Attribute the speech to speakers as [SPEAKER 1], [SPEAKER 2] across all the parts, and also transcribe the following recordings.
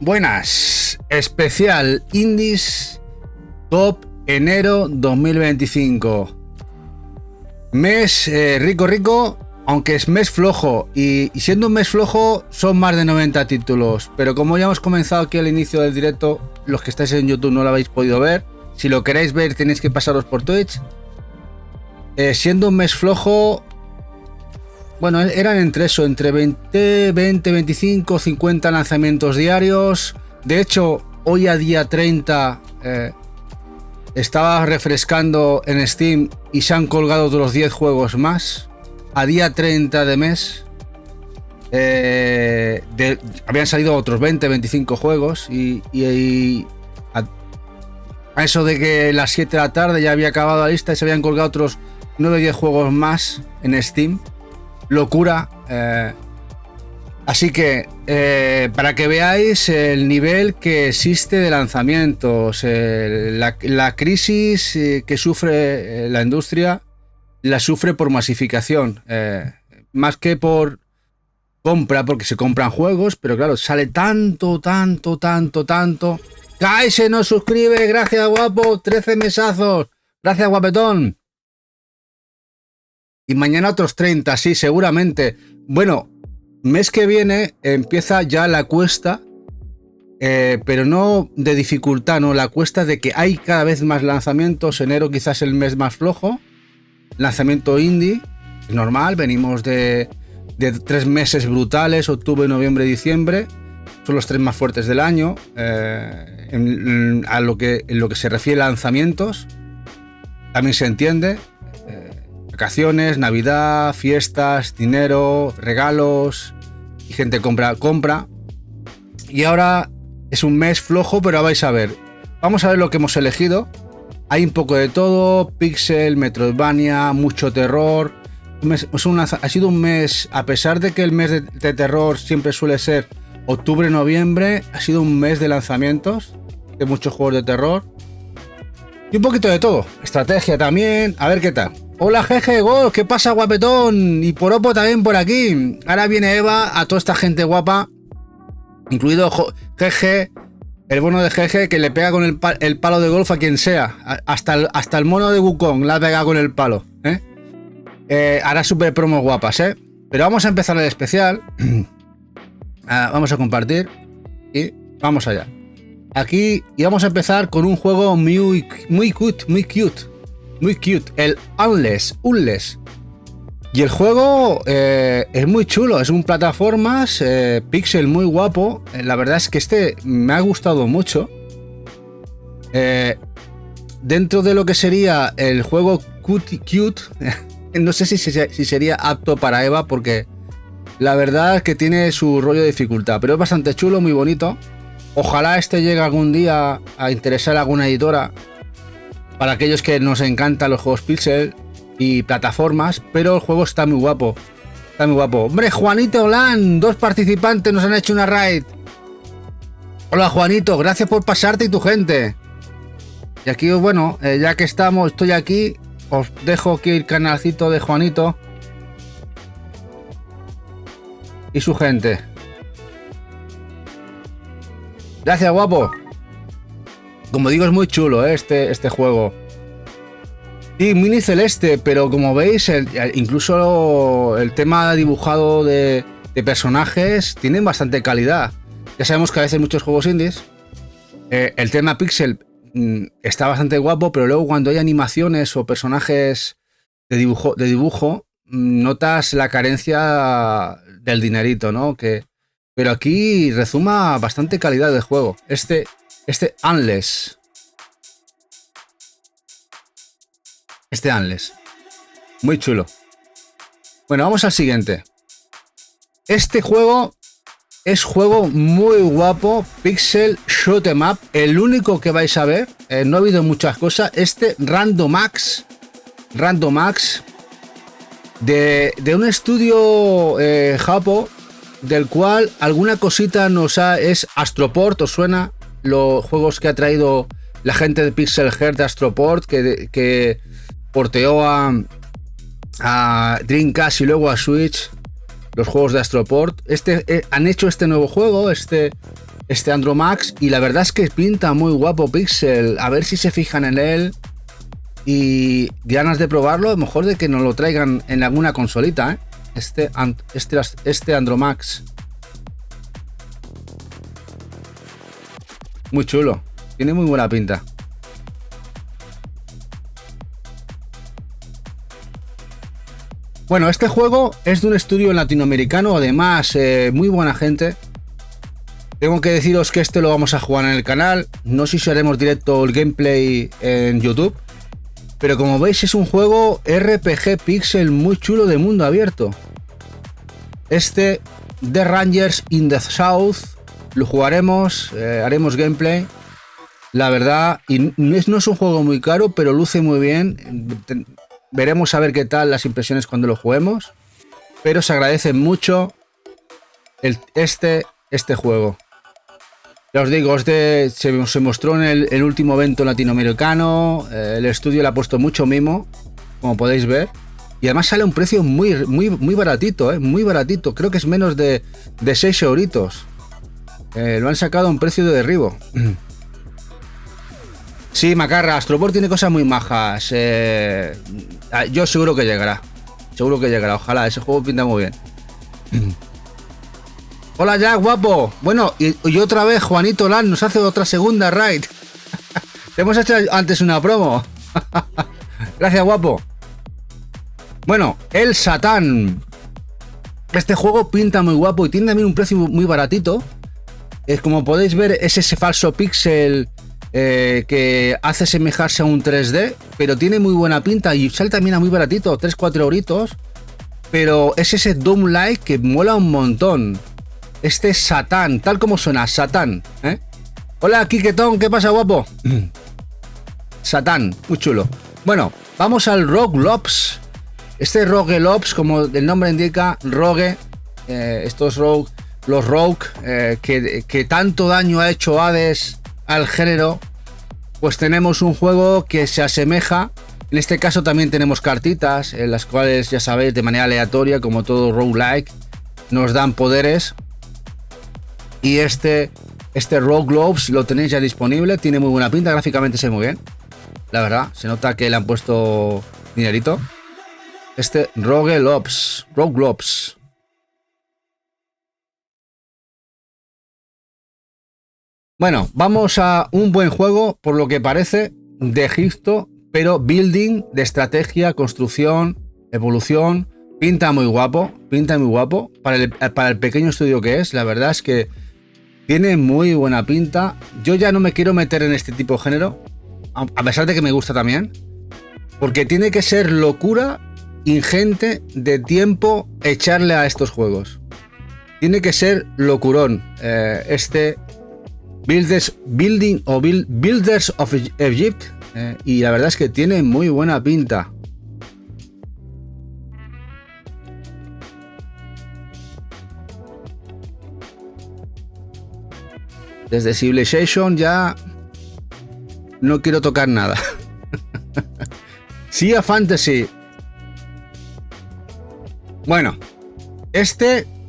[SPEAKER 1] Buenas, especial Indies Top enero 2025. Mes rico, aunque es mes flojo, y siendo un mes flojo son más de 90 títulos, pero como ya hemos comenzado aquí al inicio del directo, los que estáis en YouTube no lo habéis podido ver. Si lo queréis ver tenéis que pasaros por Twitch. Siendo un mes flojo, bueno, eran entre 20, 25, 50 lanzamientos diarios. De hecho, hoy a día 30 estaba refrescando en Steam y se han colgado otros 10 juegos más. A día 30 de mes habían salido otros 20, 25 juegos y a eso de que las 7 de la tarde ya había acabado la lista y se habían colgado otros 9 o 10 juegos más en Steam. Locura. Así que para que veáis el nivel que existe de lanzamientos, la crisis que sufre la industria, la sufre por masificación, más que por compra, porque se compran juegos, pero claro, sale tanto. ¡Kai se nos suscribe! Gracias, guapo, 13 mesazos. Gracias, guapetón. Y mañana otros 30, sí, seguramente. Bueno, mes que viene empieza ya la cuesta, pero no de dificultad, no, la cuesta de que hay cada vez más lanzamientos. Enero quizás el mes más flojo. Lanzamiento indie, normal, venimos de 3 meses brutales, octubre, noviembre, diciembre. Son los 3 más fuertes del año, en lo que se refiere a lanzamientos. También se entiende. Vacaciones, Navidad, fiestas, dinero, regalos y gente compra. Y ahora es un mes flojo, pero vais a ver. Vamos a ver lo que hemos elegido. Hay un poco de todo: Pixel, Metroidvania, mucho terror. Ha sido un mes, a pesar de que el mes de terror siempre suele ser octubre, noviembre, ha sido un mes de lanzamientos, de muchos juegos de terror. Y un poquito de todo. Estrategia también. A ver qué tal. Hola Jeje, Gol, ¿qué pasa, guapetón? Y Poropo también por aquí. Ahora viene Eva, a toda esta gente guapa, incluido Jeje, el bono de Jeje, que le pega con el palo de golf a quien sea. Hasta el mono de Wukong la ha pegado con el palo. Hará super promos guapas, Pero vamos a empezar el especial. Vamos a compartir y vamos allá. Aquí, y vamos a empezar con un juego muy cute, el Unless. Y el juego es muy chulo, es un plataformas, pixel muy guapo. La verdad es que este me ha gustado mucho. Dentro de lo que sería el juego cute, no sé si sería apto para Eva, porque la verdad es que tiene su rollo de dificultad, pero es bastante chulo, muy bonito. Ojalá este llegue algún día a interesar a alguna editora, para aquellos que nos encantan los juegos pixel y plataformas, pero el juego está muy guapo. Hombre, Juanito Olan, 2 participantes nos han hecho una raid. Hola Juanito, gracias por pasarte y tu gente. Y aquí, bueno, ya que estoy aquí, os dejo aquí el canalcito de Juanito y su gente. Gracias, guapo. Como digo, es muy chulo este juego. Sí, mini celeste, pero como veis, incluso el tema dibujado de personajes tiene bastante calidad. Ya sabemos que a veces muchos juegos indies, el tema pixel está bastante guapo, pero luego cuando hay animaciones o personajes de dibujo, notas la carencia del dinerito, ¿no? Pero aquí rezuma bastante calidad de juego. Este Unless. Muy chulo. Bueno, vamos al siguiente. Este juego es juego muy guapo. Pixel Shoot 'em Up. El único que vais a ver. No ha habido muchas cosas. Randomax. De un estudio japo, del cual alguna cosita es Astroport. ¿Os suena? Los juegos que ha traído la gente de Pixel Heart de Astroport, que porteó a Dreamcast y luego a Switch los juegos de Astroport. Han hecho este nuevo juego, este Andromax, y la verdad es que pinta muy guapo Pixel. A ver si se fijan en él y ganas de probarlo, a lo mejor de que nos lo traigan en alguna consolita, ¿eh? Este Andromax. Muy chulo, tiene muy buena pinta. Bueno, este juego es de un estudio latinoamericano, además muy buena gente. Tengo que deciros que este lo vamos a jugar en el canal. No sé si haremos directo el gameplay en YouTube. Pero como veis es un juego RPG Pixel muy chulo de mundo abierto. Este The Rangers in the South lo jugaremos, haremos gameplay. La verdad, y no es un juego muy caro, pero luce muy bien. Veremos a ver qué tal las impresiones cuando lo juguemos. Pero se agradece mucho este juego. Ya os digo, se mostró en el último evento latinoamericano. El estudio le ha puesto mucho mimo, como podéis ver. Y además sale a un precio muy baratito, muy baratito. Creo que es menos de 6 euritos. Lo han sacado a un precio de derribo. Sí, Macarra, Astroport tiene cosas muy majas. Yo seguro que llegará. Seguro que llegará, ojalá. Ese juego pinta muy bien. Hola Jack, guapo. Bueno, y otra vez Juanito Lan nos hace otra segunda raid. Te hemos hecho antes una promo. Gracias, guapo. Bueno, el Satán. Este juego pinta muy guapo y tiene también un precio muy baratito. Como podéis ver, es ese falso pixel que hace semejarse a un 3D, pero tiene muy buena pinta y sale también a muy baratito, 3-4 euritos. Pero es ese Doom-like que mola un montón. Este Satán, tal como suena, Satán, ¿eh? Hola, Kiketón, ¿qué pasa, guapo? Satán, muy chulo. Bueno, vamos al Rogue Lobs. Este Rogue Lobs, como el nombre indica, Rogue, estos Rogue, los Rogue, que tanto daño ha hecho Hades al género, pues tenemos un juego que se asemeja. En este caso también tenemos cartitas, en las cuales, ya sabéis, de manera aleatoria, como todo roguelike, nos dan poderes. Y este Rogue Lobs lo tenéis ya disponible, tiene muy buena pinta, gráficamente se ve muy bien. La verdad, se nota que le han puesto dinerito. Este Rogue Lobs. Bueno, vamos a un buen juego, por lo que parece, de Egipto, pero building, de estrategia, construcción, evolución. Pinta muy guapo para el pequeño estudio que es. La verdad es que tiene muy buena pinta. Yo ya no me quiero meter en este tipo de género, a pesar de que me gusta también, porque tiene que ser locura ingente de tiempo echarle a estos juegos. Tiene que ser locurón. Este Builders of Egypt, y la verdad es que tiene muy buena pinta. Desde Civilization ya no quiero tocar nada. Sea Fantasy. Bueno,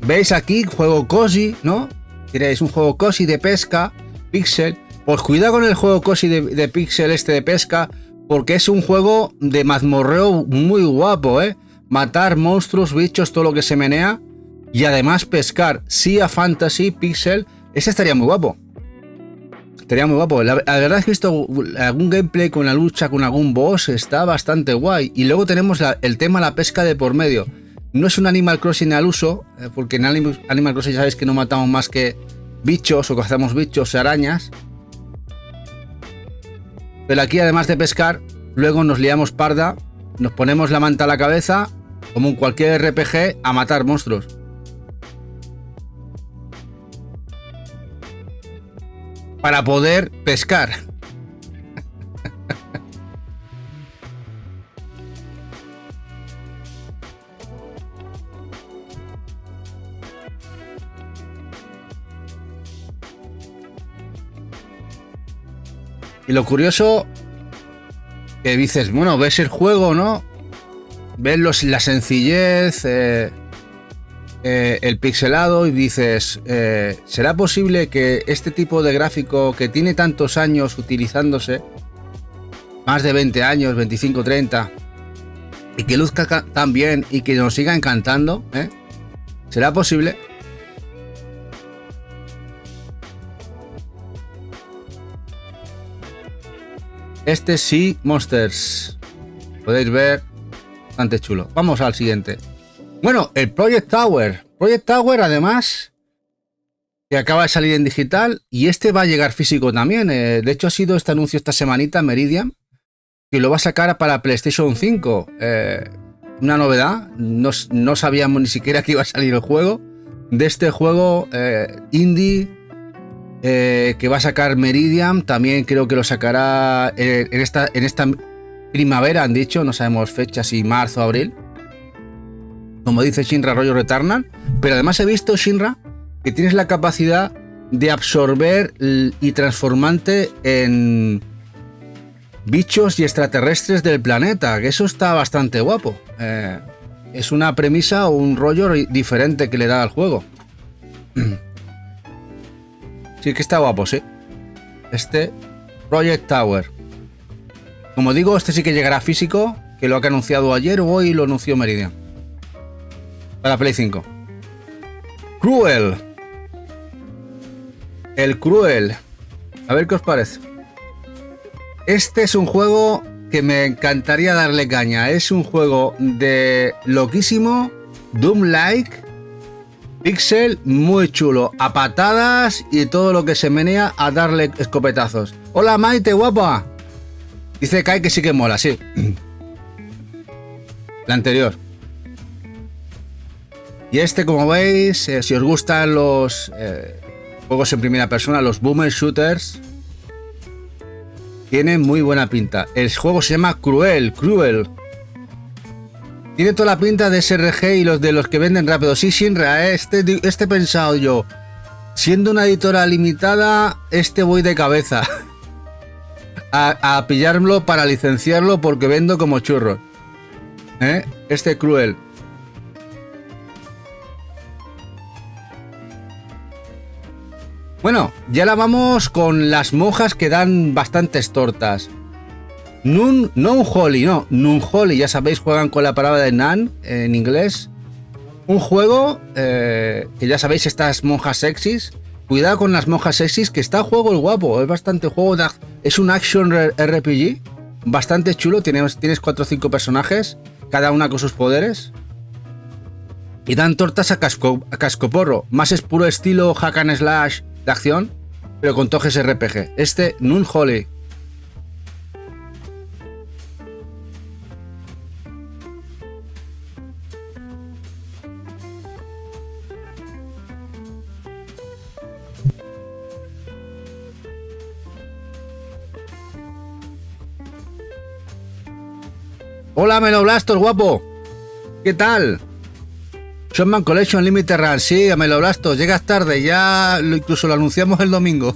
[SPEAKER 1] veis aquí, juego cozy, ¿no? Diréis, un juego cozy de pesca, pixel. Pues cuidado con el juego cozy de pixel de pesca, porque es un juego de mazmorreo muy guapo, ¿eh? Matar monstruos, bichos, todo lo que se menea, y además pescar. Sea Fantasy, pixel, ese estaría muy guapo. Estaría muy guapo. La verdad es que he visto algún gameplay con la lucha con algún boss, está bastante guay. Y luego tenemos el tema la pesca de por medio. No es un Animal Crossing al uso, porque en Animal Crossing ya sabéis que no matamos más que bichos o cazamos bichos, arañas. Pero aquí, además de pescar, luego nos liamos parda, nos ponemos la manta a la cabeza, como en cualquier RPG, a matar monstruos. Para poder pescar. Y lo curioso, que dices, bueno, ves el juego, ¿no? Ves la sencillez, el pixelado y dices, ¿será posible que este tipo de gráfico que tiene tantos años utilizándose, más de 20 años, 25, 30, y que luzca tan bien y que nos siga encantando, ¿será posible? Este sí, Monsters. Podéis ver, bastante chulo. Vamos al siguiente. Bueno, el Project Tower. Project Tower, además, que acaba de salir en digital, y este va a llegar físico también. De hecho, ha sido este anuncio esta semanita, Meridian, que lo va a sacar para PlayStation 5. Una novedad. No sabíamos ni siquiera que iba a salir el juego. De este juego indie que va a sacar Meridian, también creo que lo sacará en esta primavera, han dicho, no sabemos fechas, si marzo o abril, como dice Shinra rollo Returnal. Pero además he visto, Shinra, que tienes la capacidad de absorber y transformarte en bichos y extraterrestres del planeta, que eso está bastante guapo. Es una premisa o un rollo diferente que le da al juego. Sí que está guapo, sí. Este Project Tower. Como digo, este sí que llegará físico, que lo ha anunciado ayer o hoy, lo anunció Meridian. Para Play 5. Cruel. El Cruel. A ver qué os parece. Este es un juego que me encantaría darle caña. Es un juego de loquísimo, Doom-like, pixel muy chulo, a patadas y todo lo que se menea a darle escopetazos. Hola Maite, guapa. Dice Kai que sí que mola, sí. La anterior. Y este, como veis, si os gustan los juegos en primera persona, los boomer shooters, tiene muy buena pinta. El juego se llama Cruel. Tiene toda la pinta de SRG y los de los que venden rápido. Sí, Shinra, este he pensado yo. Siendo una editora limitada, voy de cabeza a pillarlo para licenciarlo porque vendo como churros. Este Cruel. Bueno, ya la vamos con las monjas que dan bastantes tortas. Nun Holy, ya sabéis, juegan con la palabra de Nan en inglés. Un juego que ya sabéis, estas monjas sexys. Cuidado con las monjas sexys, que está juego el guapo. Es bastante juego, es un action RPG. Bastante chulo, tienes 4 o 5 personajes, cada una con sus poderes. Y dan tortas a cascoporro. Más es puro estilo hack and slash de acción, pero con toques RPG. Este Nun Holy. Hola Meloblastos, guapo. ¿Qué tal? Shotman Collection Limited Run. Sí, a Meloblastos, llegas tarde, ya incluso lo anunciamos el domingo.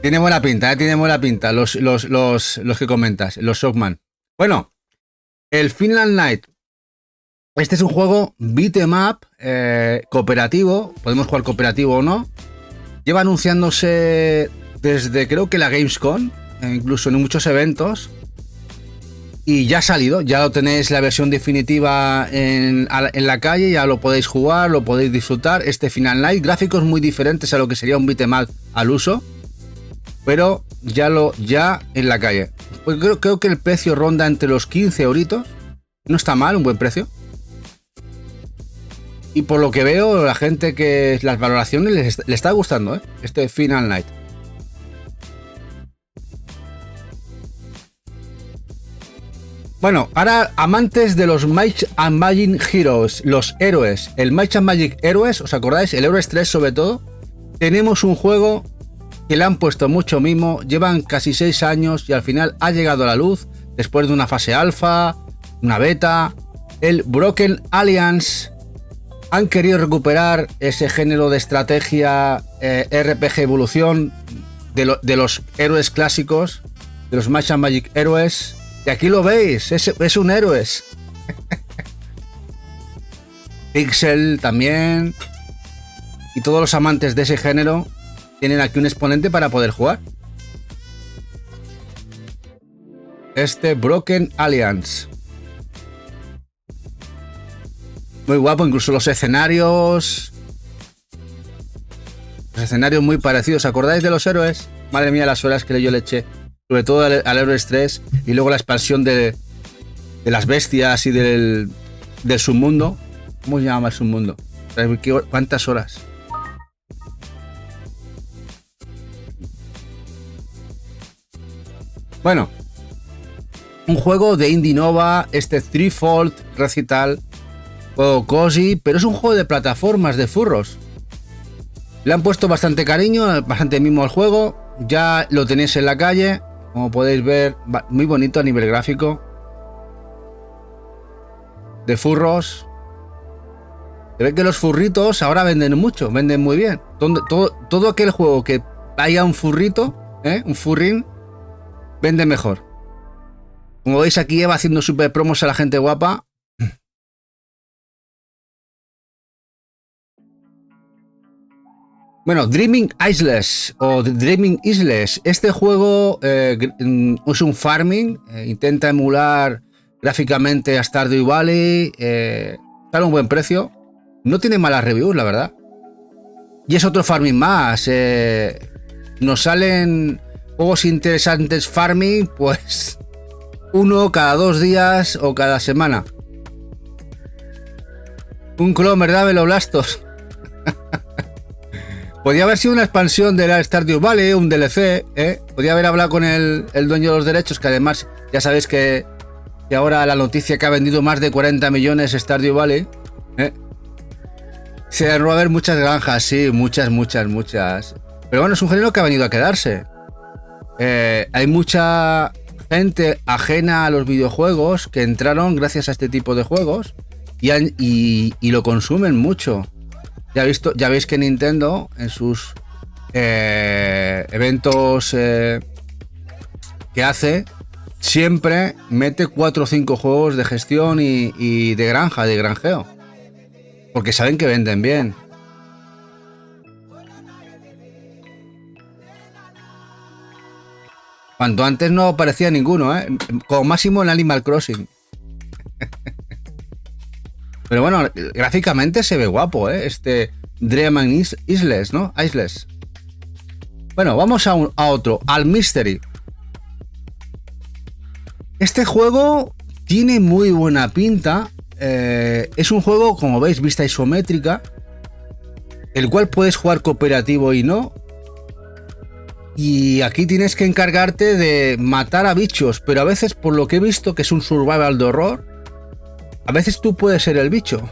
[SPEAKER 1] Tiene buena pinta, tiene buena pinta los que comentas, los Shockman. Bueno, el Finland Night. Este es un juego beat 'em up, cooperativo. Podemos jugar cooperativo o no. Lleva anunciándose desde creo que la Gamescom, incluso en muchos eventos. Y ya ha salido, ya lo tenéis la versión definitiva en la calle, ya lo podéis jugar, lo podéis disfrutar. Este Final Night, gráficos muy diferentes a lo que sería un beat 'em up al uso, pero ya en la calle. Pues creo que el precio ronda entre los 15 euritos. No está mal, un buen precio. Y por lo que veo, la gente que las valoraciones le está gustando, este Final Night. Bueno, ahora amantes de los Might and Magic Heroes, los héroes, el Might and Magic Heroes, ¿os acordáis? El Heroes 3 sobre todo. Tenemos un juego que le han puesto mucho mimo, llevan casi 6 años y al final ha llegado a la luz después de una fase alfa, una beta. El Broken Alliance. Han querido recuperar ese género de estrategia RPG evolución de los héroes clásicos, de los Might and Magic Heroes. Y aquí lo veis, es un héroes. Pixel también. Y todos los amantes de ese género tienen aquí un exponente para poder jugar. Este Broken Alliance. Muy guapo, incluso los escenarios. Los escenarios muy parecidos. ¿Acordáis de los héroes? Madre mía, las horas que yo le eché. Sobre todo al Héroes 3. Y luego la expansión de las bestias y del submundo. ¿Cómo se llama el submundo? ¿Cuántas horas? Bueno. Un juego de Indie Nova. Este Threefold Recital. Juego cozy, pero es un juego de plataformas, de furros. Le han puesto bastante cariño, bastante mimo al juego. Ya lo tenéis en la calle, como podéis ver, muy bonito a nivel gráfico. De furros. Se ve que los furritos ahora venden mucho, venden muy bien. Todo aquel juego que haya un furrito, un furrín, vende mejor. Como veis aquí, Eva haciendo super promos a la gente guapa. Bueno, Dreaming Isles o Dreaming Isles. Este juego es un farming, intenta emular gráficamente a Stardew Valley, está a un buen precio. No tiene malas reviews, la verdad. Y es otro farming más. Nos salen juegos interesantes farming, pues uno cada 2 días o cada semana. Un clon, ¿verdad, Veloblastos? Podría haber sido una expansión de la Stardew Valley, un DLC, Podría haber hablado con el dueño de los derechos, que además ya sabéis que ahora la noticia que ha vendido más de 40 millones Stardew Valley, Se van a haber muchas granjas, sí, muchas. Pero bueno, es un género que ha venido a quedarse. Hay mucha gente ajena a los videojuegos que entraron gracias a este tipo de juegos y lo consumen mucho. Ya veis que Nintendo en sus eventos que hace siempre mete 4 o 5 juegos de gestión y de granja, de granjeo, porque saben que venden bien. Cuanto antes no aparecía ninguno, como máximo en Animal Crossing. Pero bueno, gráficamente se ve guapo, este Dreaming Isles, ¿no? Isles. Bueno, vamos a otro, al Mystery. Este juego tiene muy buena pinta. Es un juego, como veis, vista isométrica, el cual puedes jugar cooperativo y no. Y aquí tienes que encargarte de matar a bichos, pero a veces, por lo que he visto, que es un survival de horror, a veces tú puedes ser el bicho.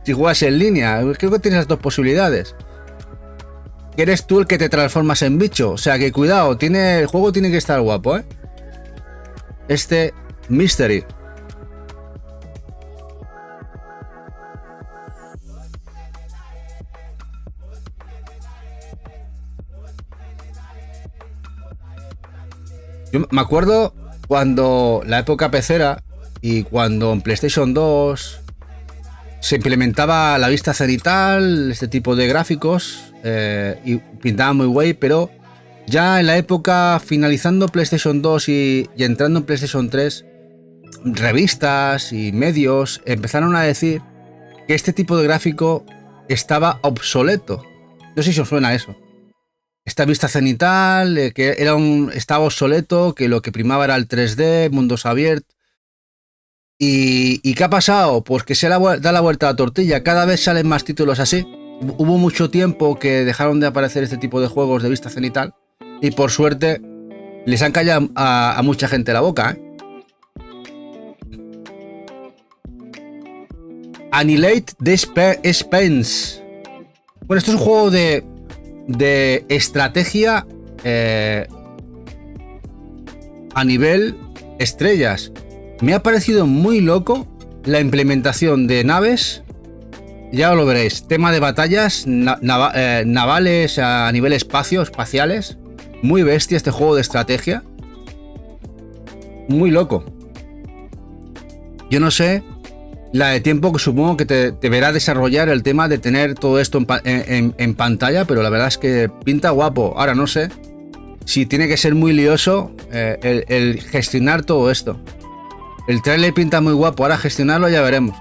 [SPEAKER 1] Si juegas en línea, creo que tienes las 2 posibilidades. Que eres tú el que te transformas en bicho. O sea que cuidado, el juego tiene que estar guapo, Este Mystery. Yo me acuerdo cuando la época pecera y cuando en PlayStation 2 se implementaba la vista cenital, este tipo de gráficos, y pintaba muy guay, pero ya en la época finalizando PlayStation 2 y entrando en PlayStation 3, revistas y medios empezaron a decir que este tipo de gráfico estaba obsoleto. No sé si os suena eso. Esta vista cenital, que estaba obsoleto, que lo que primaba era el 3D, mundos abiertos. ¿Y qué ha pasado? Pues que se da la vuelta a la tortilla. Cada vez salen más títulos así. Hubo mucho tiempo que dejaron de aparecer este tipo de juegos de vista cenital. Y por suerte les han callado a mucha gente la boca, Annihilate the Spence. Bueno, esto es un juego de estrategia a nivel estrellas. Me ha parecido muy loco la implementación de naves. Ya lo veréis. Tema de batallas navales a nivel espaciales. Muy bestia este juego de estrategia. Muy loco. Yo no sé la de tiempo que supongo que te verá desarrollar el tema de tener todo esto en pantalla, pero la verdad es que pinta guapo. Ahora no sé si tiene que ser muy lioso el gestionar todo esto. El trailer pinta muy guapo, ahora gestionarlo ya veremos.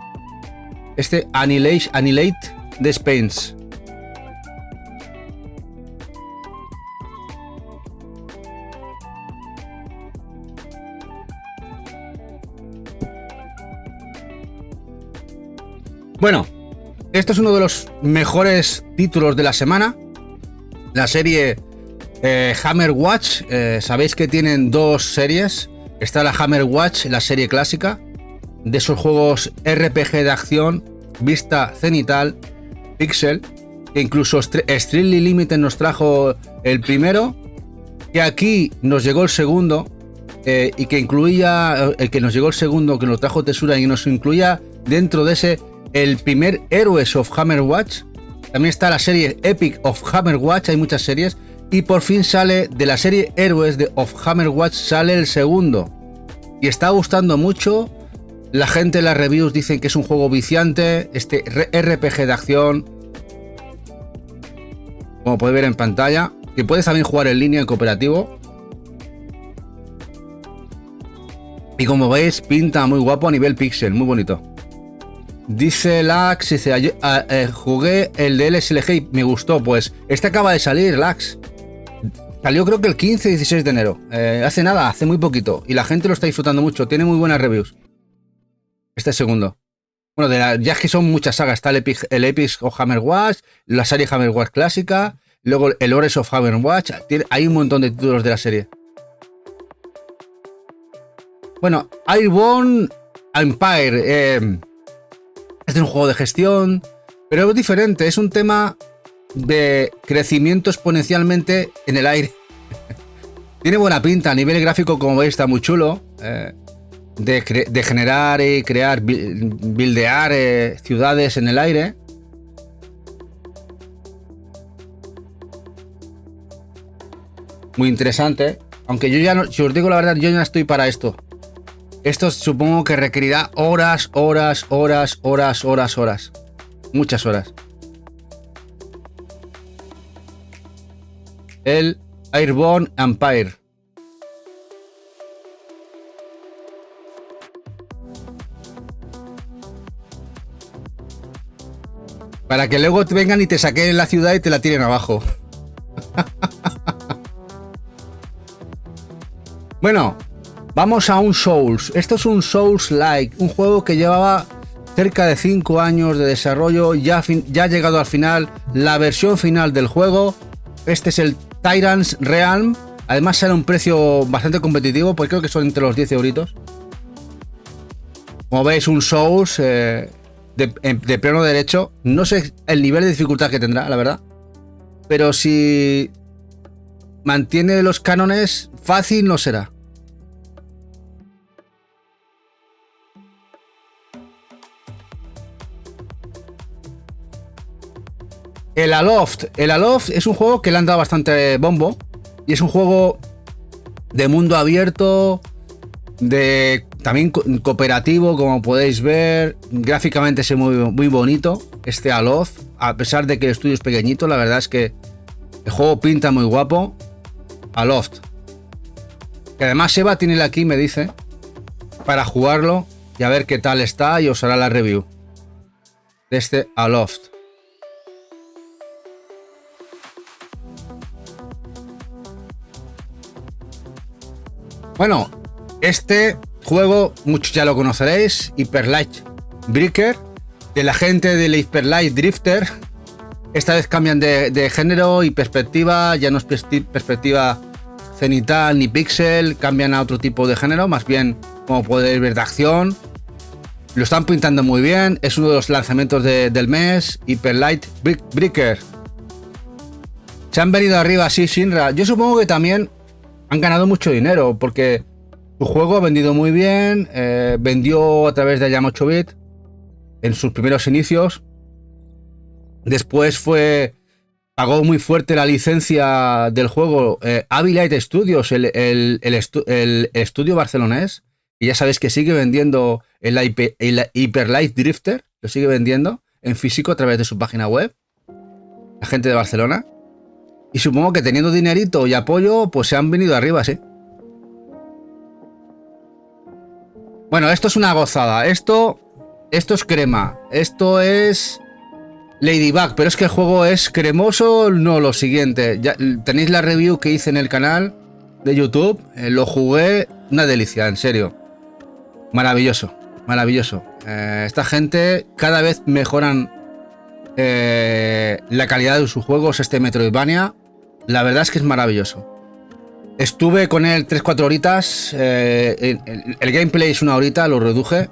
[SPEAKER 1] Este Annihilate the Spans. Bueno, esto es uno de los mejores títulos de la semana. La serie Hammer Watch. Sabéis que tienen dos series. Está la Hammer Watch, la serie clásica, de esos juegos RPG de acción, vista cenital, pixel, que incluso Strictly Limited nos trajo el primero, que aquí nos llegó el segundo, y que incluía, el que nos llegó el segundo, que nos trajo Tesura, y nos incluía dentro de ese el primer Heroes of Hammer Watch. También está la serie Epic of Hammer Watch, hay muchas series, y por fin sale de la serie Heroes of Hammer Watch, sale el segundo, y está gustando mucho. La gente en las reviews dicen que es un juego viciante, este RPG de acción, como podéis ver en pantalla, que puedes también jugar en línea en cooperativo. Y como veis, pinta muy guapo a nivel pixel, muy bonito. Dice Lax, dice, jugué el de LSLG y me gustó. Pues este acaba de salir, Lax. Salió creo que el 15-16 de enero. Hace nada, hace muy poquito. Y la gente lo está disfrutando mucho, tiene muy buenas reviews. Este segundo. Bueno, ya es que son muchas sagas. Está el Epic of Hammer Watch, la serie Hammer Watch clásica, luego el Heroes of Hammer Watch. Hay un montón de títulos de la serie. Bueno, Airborne Empire. Este es un juego de gestión, pero es diferente. Es un tema de crecimiento exponencialmente en el aire. Tiene buena pinta. A nivel gráfico, como veis, está muy chulo. De generar y crear, buildear ciudades en el aire. Muy interesante. Aunque yo ya no, si os digo la verdad, yo ya no estoy para esto. Esto supongo que requerirá horas. Muchas horas. El Airborne Empire. Para que luego te vengan y te saquen la ciudad y te la tiren abajo. Bueno, vamos a un Souls. Esto es un Souls-like, un juego que llevaba cerca de 5 años de desarrollo. Ya ha llegado al final, la versión final del juego. Este es el Tyrant's Realm. Además sale a un precio bastante competitivo, porque creo que son entre los 10 euritos. Como veis, un Souls de pleno derecho. No sé el nivel de dificultad que tendrá, la verdad. Pero si mantiene los cánones, fácil no será. El Aloft. El Aloft es un juego que le han dado bastante bombo. Y es un juego de mundo abierto, también cooperativo, como podéis ver. Gráficamente es muy bonito este Aloft. A pesar de que el estudio es pequeñito, la verdad es que el juego pinta muy guapo. Aloft. Que además Eva tiene aquí, me dice, para jugarlo y a ver qué tal está, y os hará la review de este Aloft. Bueno, este juego muchos ya lo conoceréis, Hyper Light Breaker, de la gente del Hyper Light Drifter. Esta vez cambian de género y perspectiva, ya no es perspectiva cenital ni pixel, cambian a otro tipo de género, más bien, como podéis ver, de acción. Lo están pintando muy bien, es uno de los lanzamientos del mes, Hyper Light Breaker. Se han venido arriba así, Shinra. Yo supongo que también han ganado mucho dinero, porque su juego ha vendido muy bien, vendió a través de Jam 8-bit en sus primeros inicios. Después pagó muy fuerte la licencia del juego Avilite Studios, el estudio barcelonés, Y ya sabéis que sigue vendiendo el Hyper Light Drifter, lo sigue vendiendo en físico a través de su página web, la gente de Barcelona. Y supongo que teniendo dinerito y apoyo, pues se han venido arriba, sí. Bueno, esto es una gozada. Esto es crema. Esto es Ladybug, pero es que el juego es cremoso. No, lo siguiente. Ya, tenéis la review que hice en el canal de YouTube. Lo jugué, una delicia, en serio. Maravilloso, maravilloso. Esta gente cada vez mejoran la calidad de sus juegos, este Metroidvania. La verdad es que es maravilloso. Estuve con él 3-4 horitas. El gameplay es 1 horita, lo reduje.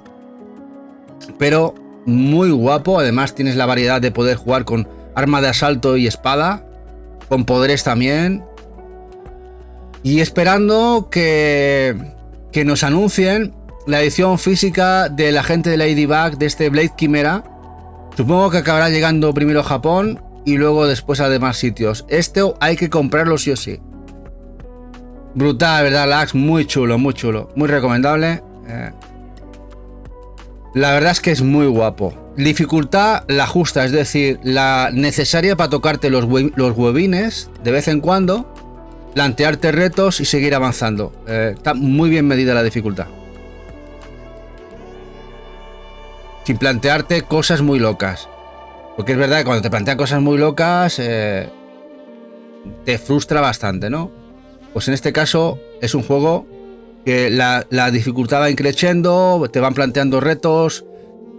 [SPEAKER 1] Pero muy guapo. Además tienes la variedad de poder jugar con arma de asalto y espada. Con poderes también. Y esperando que nos anuncien la edición física de la gente de Ladybug, de este Blade Chimera. Supongo que acabará llegando primero a Japón y luego después a demás sitios. Esto hay que comprarlo sí o sí. Brutal, ¿verdad, Lax? Muy chulo, muy recomendable. La verdad es que es muy guapo. Dificultad la justa, es decir, la necesaria para tocarte los huevines de vez en cuando, plantearte retos y seguir avanzando. Está muy bien medida la dificultad. Sin plantearte cosas muy locas. Porque es verdad que cuando te plantean cosas muy locas, te frustra bastante, ¿no? Pues en este caso es un juego que la dificultad va increciendo, te van planteando retos,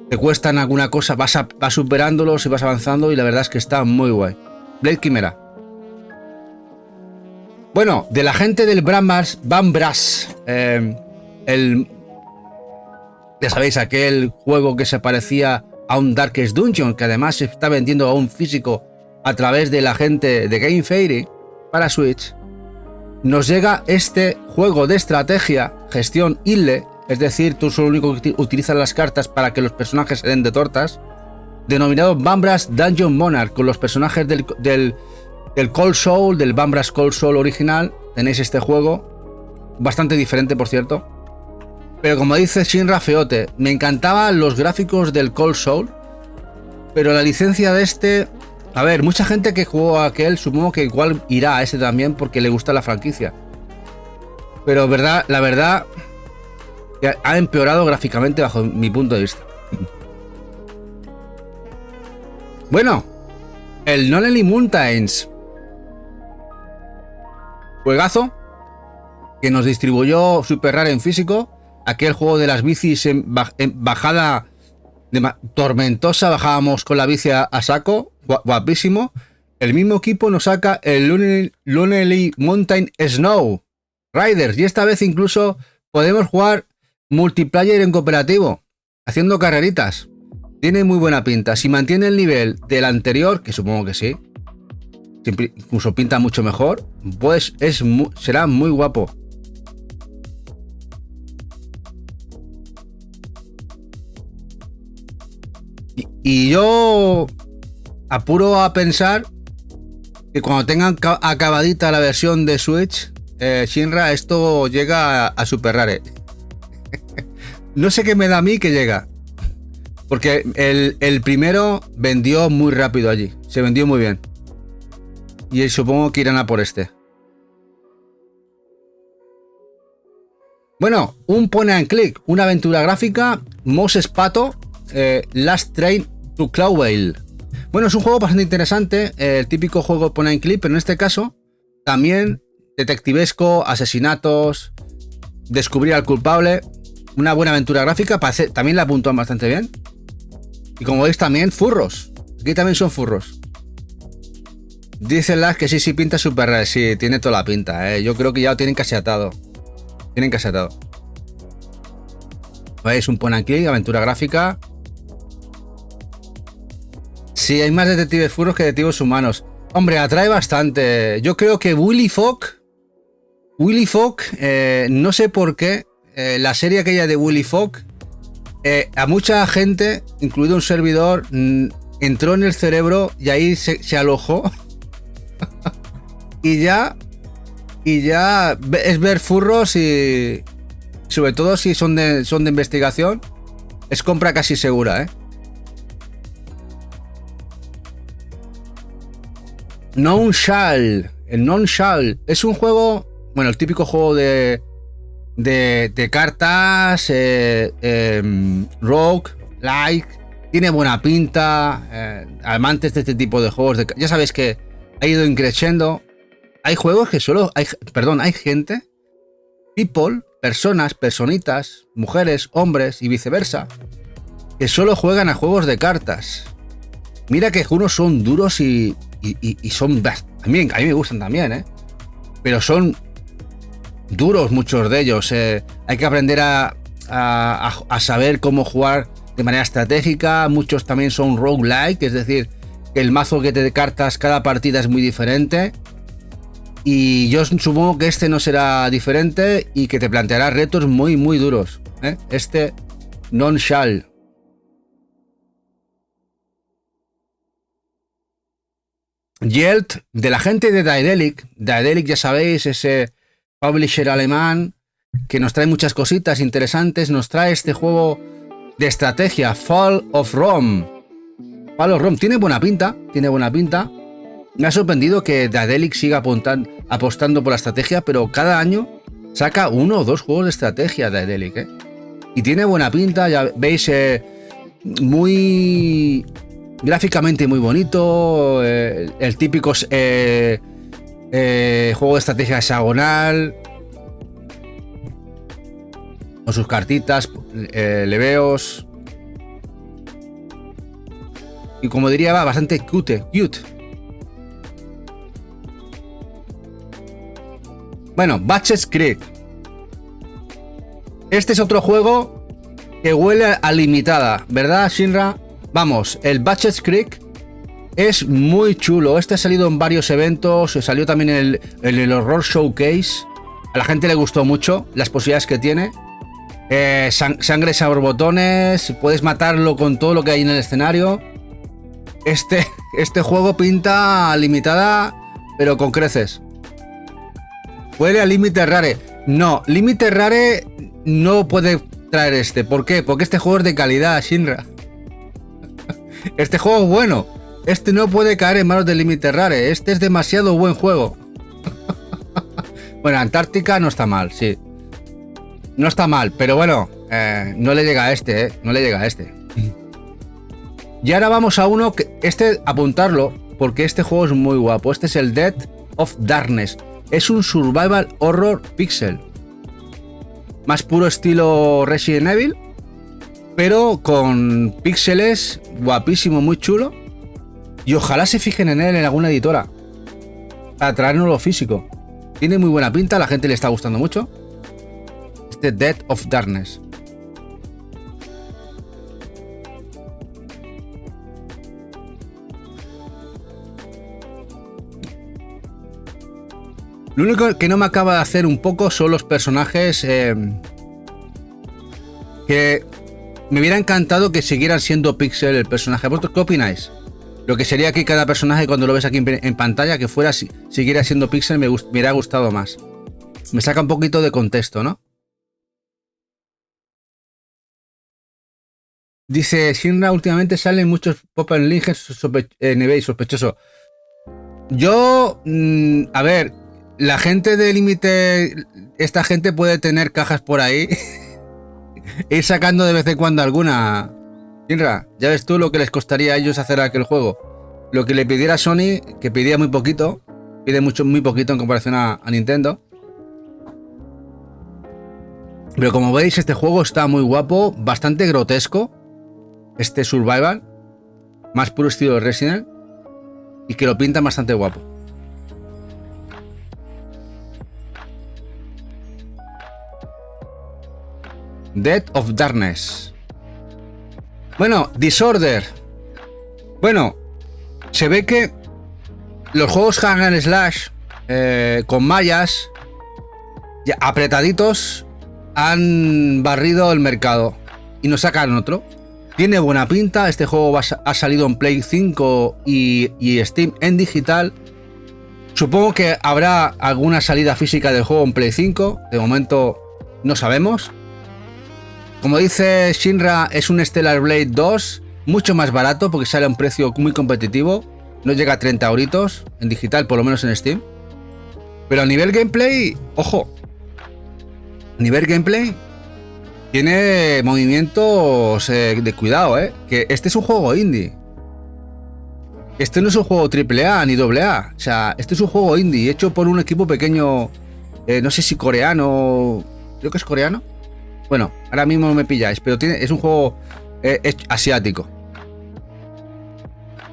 [SPEAKER 1] te cuestan alguna cosa, vas superándolos y vas avanzando, y la verdad es que está muy guay. Blade Chimera. Bueno, de la gente del Bambras, ya sabéis, aquel juego que se parecía a un Darkest Dungeon, que además se está vendiendo a un físico a través de la gente de Game Fairy para Switch. Nos llega este juego de estrategia, gestión ILE, es decir, tú solo único que utilizas las cartas para que los personajes se den de tortas, denominado Bambras Dungeon Monarch, con los personajes del Cold Soul, del Bambras Cold Soul original. Tenéis este juego, bastante diferente por cierto, pero como dice Shinra Feote, me encantaban los gráficos del Cold Soul, pero la licencia de este... A ver, mucha gente que jugó a aquel supongo que igual irá a ese también porque le gusta la franquicia. Pero la verdad que ha empeorado gráficamente bajo mi punto de vista. Bueno, el Lonely Mountains. Juegazo que nos distribuyó Super Rare en físico. Aquel juego de las bicis en bajada tormentosa, bajábamos con la bici a saco. Guapísimo. El mismo equipo nos saca el Lonely Mountain Snow Riders, y esta vez incluso podemos jugar multiplayer en cooperativo, haciendo carreritas. Tiene muy buena pinta. Si mantiene el nivel del anterior, que supongo que sí, incluso pinta mucho mejor, pues será muy guapo. Y yo apuro a pensar que cuando tengan acabadita la versión de Switch, Shinra, esto llega a Super Rare. No sé qué me da a mí que llega, porque el primero vendió muy rápido allí, se vendió muy bien, y supongo que irán a por este. Bueno, un point and click, una aventura gráfica, Moses Pato, Last Train to Cloudvale. Bueno, es un juego bastante interesante, el típico juego point and click, pero en este caso también detectivesco, asesinatos, descubrir al culpable, una buena aventura gráfica, también la apuntó bastante bien. Y como veis también furros, aquí también son furros. Dicen las que sí pinta Super Rare, sí, tiene toda la pinta, yo creo que ya lo tienen casi atado. ¿Veis? Un point and click, aventura gráfica. Sí, hay más detectives furros que detectives humanos. Hombre, atrae bastante. Yo creo que Willy Fogg, no sé por qué, la serie aquella de Willy Fogg, a mucha gente, incluido un servidor, entró en el cerebro y ahí se alojó. y ya es ver furros y sobre todo si son de investigación, es compra casi segura, ¿eh? Non-Shall. El Non-Shall es un juego, bueno, el típico juego de cartas, rogue, like, tiene buena pinta, amantes de este tipo de juegos, ya sabéis que ha ido increciendo. Hay juegos que solo, hay gente, personitas, mujeres, hombres y viceversa, que solo juegan a juegos de cartas. Mira que unos son duros y son, a mí me gustan también, pero son duros muchos de ellos. Hay que aprender a saber cómo jugar de manera estratégica. Muchos también son roguelike, es decir, que el mazo que te de cartas cada partida es muy diferente. Y yo supongo que este no será diferente y que te planteará retos muy, muy duros. Este Non-Shall. Yelt, de la gente de Daedalic. Daedalic, ya sabéis, ese publisher alemán que nos trae muchas cositas interesantes. Nos trae este juego de estrategia, Fall of Rome. Fall of Rome tiene buena pinta, Me ha sorprendido que Daedalic siga apostando por la estrategia, pero cada año saca 1 o 2 juegos de estrategia Daedalic, Y tiene buena pinta, ya veis, muy gráficamente muy bonito, el típico juego de estrategia hexagonal, con sus cartitas, leveos, y como diría, va bastante cute. Bueno, Batches Creek. Este es otro juego que huele a limitada, ¿verdad, Shinra? Vamos, el Batches Creek es muy chulo. Este ha salido en varios eventos, salió también en el Horror Showcase. A la gente le gustó mucho las posibilidades que tiene. Sangre sabor botones, puedes matarlo con todo lo que hay en el escenario. Este juego pinta limitada, pero con creces. Huele a Limited Rare. No, Limited Rare no puede traer este. ¿Por qué? Porque este juego es de calidad, Shinra. Este juego es bueno. Este no puede caer en manos de Limited Rare. Este es demasiado buen juego. Bueno, Antártica no está mal, sí. No está mal, pero bueno, no le llega a este, No le llega a este. Y ahora vamos a uno que... apuntarlo, porque este juego es muy guapo. Este es el Dead of Darkness. Es un survival horror pixel. Más puro estilo Resident Evil, pero con píxeles, guapísimo, muy chulo. Y ojalá se fijen en él en alguna editora para traernoslo físico. Tiene muy buena pinta, a la gente le está gustando mucho. Este Dead of Darkness. Lo único que no me acaba de hacer un poco son los personajes que me hubiera encantado que siguieran siendo pixel el personaje. ¿Vosotros qué opináis? Lo que sería aquí cada personaje cuando lo ves aquí en pantalla, que siguiera siendo pixel, me hubiera gustado más. Me saca un poquito de contexto, ¿no? Dice, Shinra, últimamente salen muchos pop-up links en eBay, sospechoso. Yo, a ver, la gente de Límite, esta gente puede tener cajas por ahí, ir sacando de vez en cuando alguna. Shinra, ya ves tú lo que les costaría a ellos hacer aquel juego. Lo que le pidiera Sony, que pedía muy poquito, pide muy poquito en comparación a Nintendo. Pero como veis, este juego está muy guapo, bastante grotesco. Este survival, más puro estilo de Resident, y que lo pintan bastante guapo. Dead of Darkness. Bueno, Disorder. Bueno, se ve que los juegos hack and slash con mallas apretaditos han barrido el mercado y nos sacan otro. Tiene buena pinta, este juego ha salido en Play 5 y Steam en digital. Supongo que habrá alguna salida física del juego en Play 5, de momento no sabemos. Como dice Shinra, es un Stellar Blade 2, mucho más barato porque sale a un precio muy competitivo. No llega a 30 euritos en digital, por lo menos en Steam. Pero a nivel gameplay, ojo. A nivel gameplay, tiene movimientos de cuidado, que este es un juego indie. Este no es un juego AAA ni AA. O sea, este es un juego indie hecho por un equipo pequeño, no sé si coreano, creo que es coreano. Bueno, ahora mismo no me pilláis, pero es un juego asiático.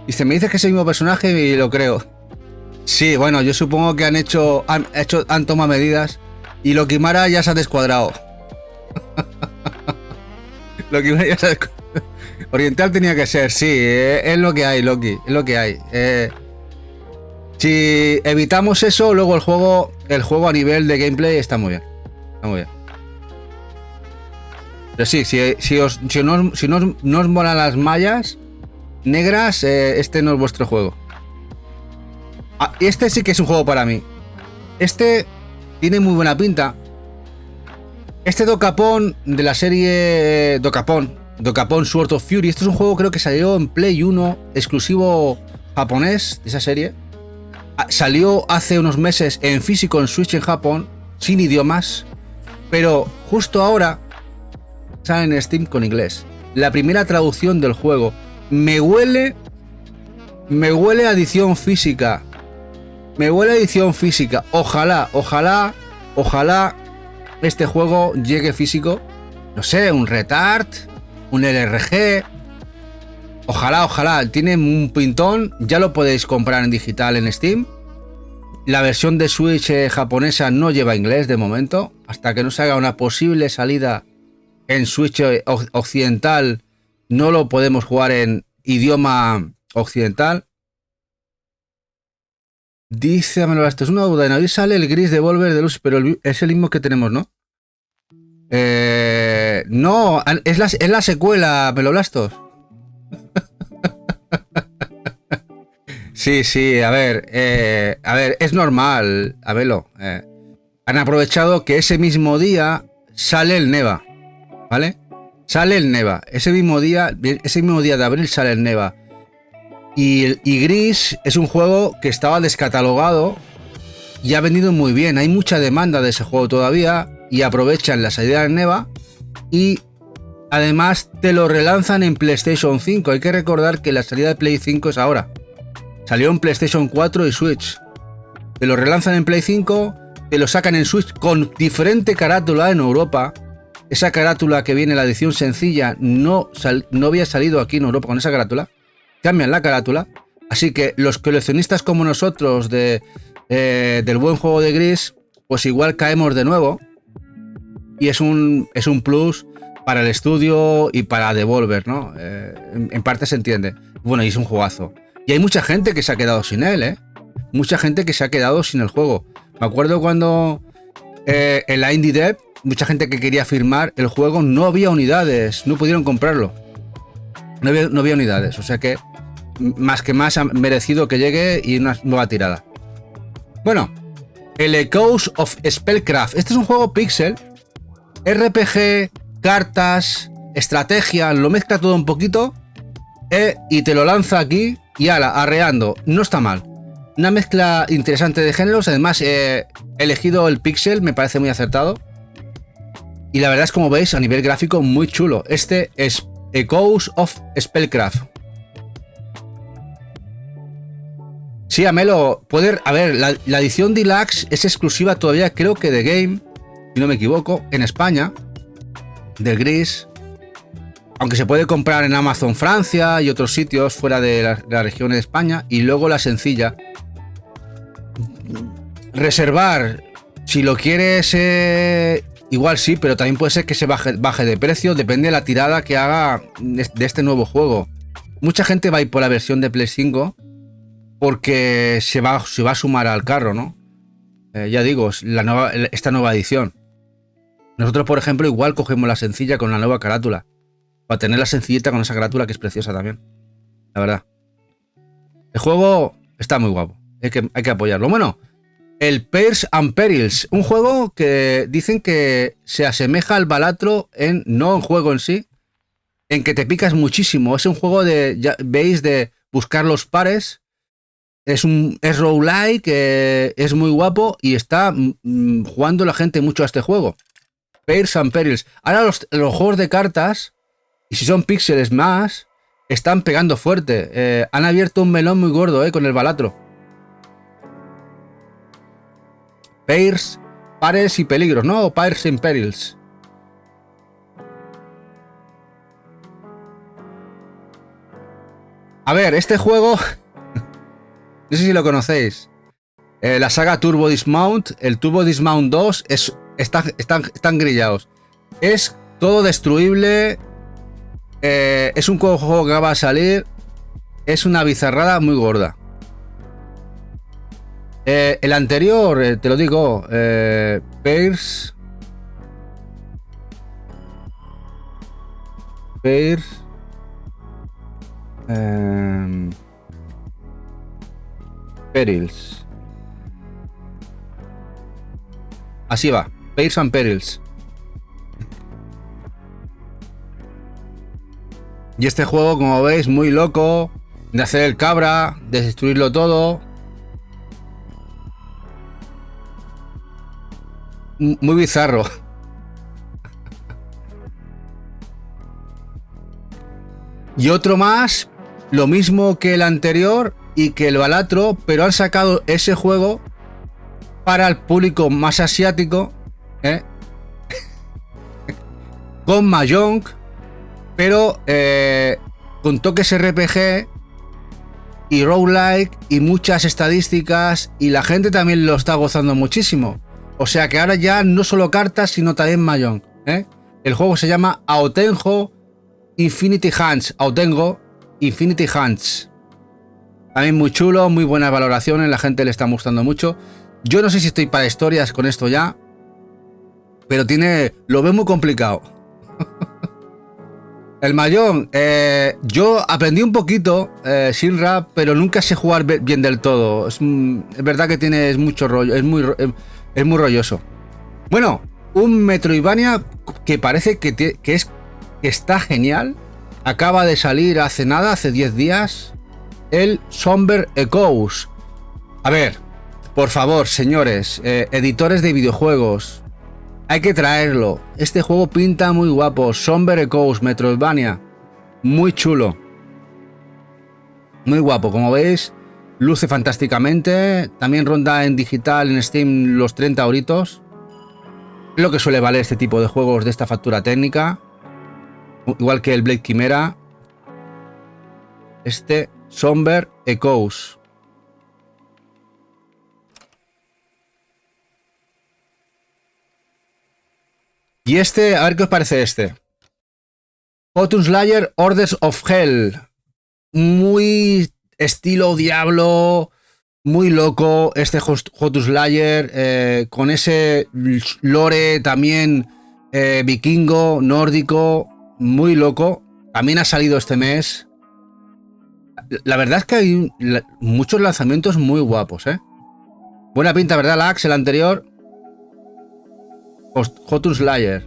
[SPEAKER 1] Dice, me dices que es el mismo personaje y lo creo. Sí, bueno, yo supongo que han tomado medidas y Lokimara ya se ha descuadrado. Lokimara ya se ha descuadrado. Oriental tenía que ser, sí, es lo que hay, Loki, es lo que hay. Si evitamos eso, luego el juego a nivel de gameplay está muy bien. Está muy bien. Pero sí, si no os molan las mallas negras, este no es vuestro juego. Este sí que es un juego para mí. Este tiene muy buena pinta. Este Dokapon de la serie Dokapon Sword of Fury. Este es un juego, creo que salió en Play 1, exclusivo japonés de esa serie. Salió hace unos meses en físico en Switch en Japón, sin idiomas. Pero justo ahora sale en Steam con inglés. La primera traducción del juego. Me huele a edición física. Me huele a edición física. Ojalá este juego llegue físico. No sé, un Retard, un LRG. Ojalá. Tiene un pintón. Ya lo podéis comprar en digital en Steam. La versión de Switch japonesa no lleva inglés de momento. Hasta que no se haga una posible salida en Switch occidental, no lo podemos jugar en idioma occidental. Dice Amelo, esto es una duda. En abril sale el Gris Devolver Deluxe, pero es el mismo que tenemos, ¿no? No, es la secuela, Meloblastos. Sí, a ver, es normal, Abelo. Han aprovechado que ese mismo día sale el Neva, ¿vale? Sale el Neva. Ese mismo día de abril sale el Neva. Y Gris es un juego que estaba descatalogado y ha vendido muy bien. Hay mucha demanda de ese juego todavía y aprovechan la salida del Neva y además te lo relanzan en PlayStation 5. Hay que recordar que la salida de Play 5 es ahora. Salió en PlayStation 4 y Switch. Te lo relanzan en Play 5, te lo sacan en Switch con diferente carátula en Europa. Esa carátula que viene, la edición sencilla, no había salido aquí en Europa con esa carátula. Cambian la carátula. Así que los coleccionistas como nosotros del buen juego de Gris, pues igual caemos de nuevo. Y es un plus para el estudio y para Devolver, ¿no? En parte se entiende. Bueno, y es un juegazo. Y hay mucha gente que se ha quedado sin él, Mucha gente que se ha quedado sin el juego. Me acuerdo cuando en la Indie Dev, mucha gente que quería firmar el juego, no había unidades, no pudieron comprarlo. No había unidades, o sea que más ha merecido que llegue y una nueva tirada. Bueno, el Echoes of Spellcraft. Este es un juego pixel, RPG, cartas, estrategia, lo mezcla todo un poquito y te lo lanza aquí y ala, arreando. No está mal. Una mezcla interesante de géneros. Además, he elegido el pixel, me parece muy acertado. Y la verdad es, como veis, a nivel gráfico, muy chulo. Este es Echoes of Spellcraft. Sí, Amelo, a ver, la edición Deluxe es exclusiva todavía, creo que de Game, si no me equivoco, en España, del Gris. Aunque se puede comprar en Amazon Francia y otros sitios fuera de la región de España. Y luego la sencilla. Reservar, si lo quieres, igual sí, pero también puede ser que se baje de precio. Depende de la tirada que haga de este nuevo juego. Mucha gente va a ir por la versión de Play 5 porque se va a sumar al carro, ¿no? Ya digo, esta nueva edición. Nosotros, por ejemplo, igual cogemos la sencilla con la nueva carátula. Para tener la sencillita con esa carátula que es preciosa también. La verdad. El juego está muy guapo. Hay que apoyarlo. Bueno, El Perils and Perils, un juego que dicen que se asemeja al Balatro no en juego en sí, en que te picas muchísimo. Es un juego de, ya veis, de buscar los pares. Es roguelike, es muy guapo y está jugando la gente mucho a este juego. Perils and Perils. Ahora los juegos de cartas, y si son píxeles más, están pegando fuerte. Han abierto un melón muy gordo con el Balatro. Perils, pares y peligros, ¿no? Perils and Perils. A ver, este juego... no sé si lo conocéis. La saga Turbo Dismount, el Turbo Dismount 2, están grillados. Es todo destruible. Es un juego que va a salir. Es una bizarrada muy gorda. El anterior, te lo digo, Perils. Perils. Así va, Perils and Perils. Y este juego, como veis, muy loco, de hacer el cabra, de destruirlo todo. Muy bizarro. Y otro más, lo mismo que el anterior y que el Balatro, pero han sacado ese juego para el público más asiático, con Mahjong, pero con toques RPG y roguelike y muchas estadísticas, y la gente también lo está gozando muchísimo. O sea que ahora ya no solo cartas, sino también Mahjong. El juego se llama Aotengo Infinity Hands. Aotengo Infinity Hands. También muy chulo, muy buenas valoraciones, la gente le está gustando mucho. Yo no sé si estoy para historias con esto ya, pero lo veo muy complicado. El Mahjong, yo aprendí un poquito, Shinra, pero nunca sé jugar bien del todo. Es verdad que tienes mucho rollo, es muy rolloso. Bueno, un Metroidvania que parece que está genial. Acaba de salir hace 10 días. El Somber Echoes. A ver, por favor, señores, editores de videojuegos, hay que traerlo. Este juego pinta muy guapo. Somber Echoes, Metroidvania. Muy chulo. Muy guapo, como veis. Luce fantásticamente. También ronda en digital en Steam los 30 euritos. Es lo que suele valer este tipo de juegos de esta factura técnica. Igual que el Blade Chimera. Este Somber Echoes. Y este, a ver qué os parece este. Photon Slayer Orders of Hell. Muy estilo Diablo. Muy loco este Photon Slayer. Con ese lore también vikingo, nórdico. Muy loco. También ha salido este mes. La verdad es que hay muchos lanzamientos muy guapos, Buena pinta, ¿verdad, Lax? El anterior. Photon Slayer.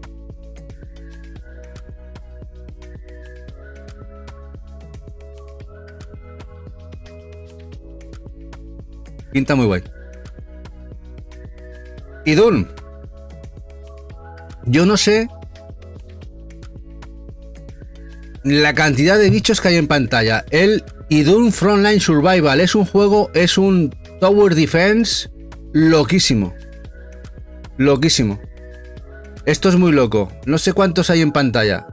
[SPEAKER 1] Pinta muy guay. Y Doom. Yo no sé la cantidad de bichos que hay en pantalla. El Doom Frontline Survival es un juego, es un Tower Defense loquísimo. Loquísimo. Esto es muy loco. No sé cuántos hay en pantalla.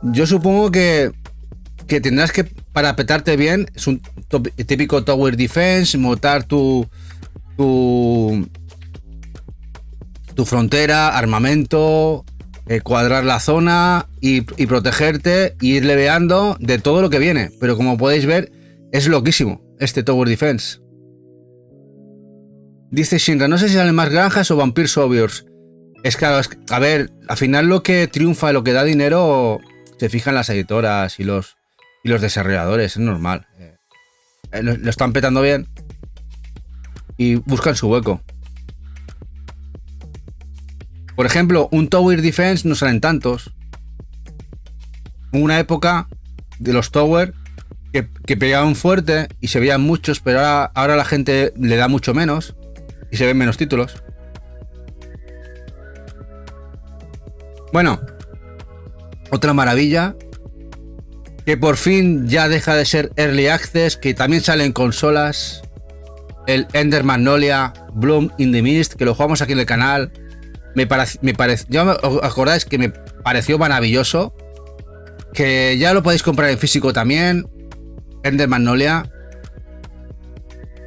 [SPEAKER 1] Yo supongo que tendrás que, para petarte bien, es un típico Tower Defense, montar tu frontera, armamento, cuadrar la zona y protegerte e ir leveando de todo lo que viene. Pero como podéis ver, es loquísimo este Tower Defense. Dice Shinra, no sé si salen más granjas o Vampire Survivors. Es claro, a ver, al final lo que triunfa, lo que da dinero, se fijan las editoras y los desarrolladores, es normal. Lo están petando bien. y buscan su hueco. Por ejemplo, un Tower Defense no salen tantos. Hubo una época de los Tower que pegaban fuerte y se veían muchos, pero ahora la gente le da mucho menos y se ven menos títulos. Bueno, otra maravilla que por fin ya deja de ser Early Access, que también sale en consolas, el Ender Magnolia Bloom in the Mist, que lo jugamos aquí en el canal. Me parece, ya os acordáis que me pareció maravilloso, que ya lo podéis comprar en físico también. Ender Magnolia,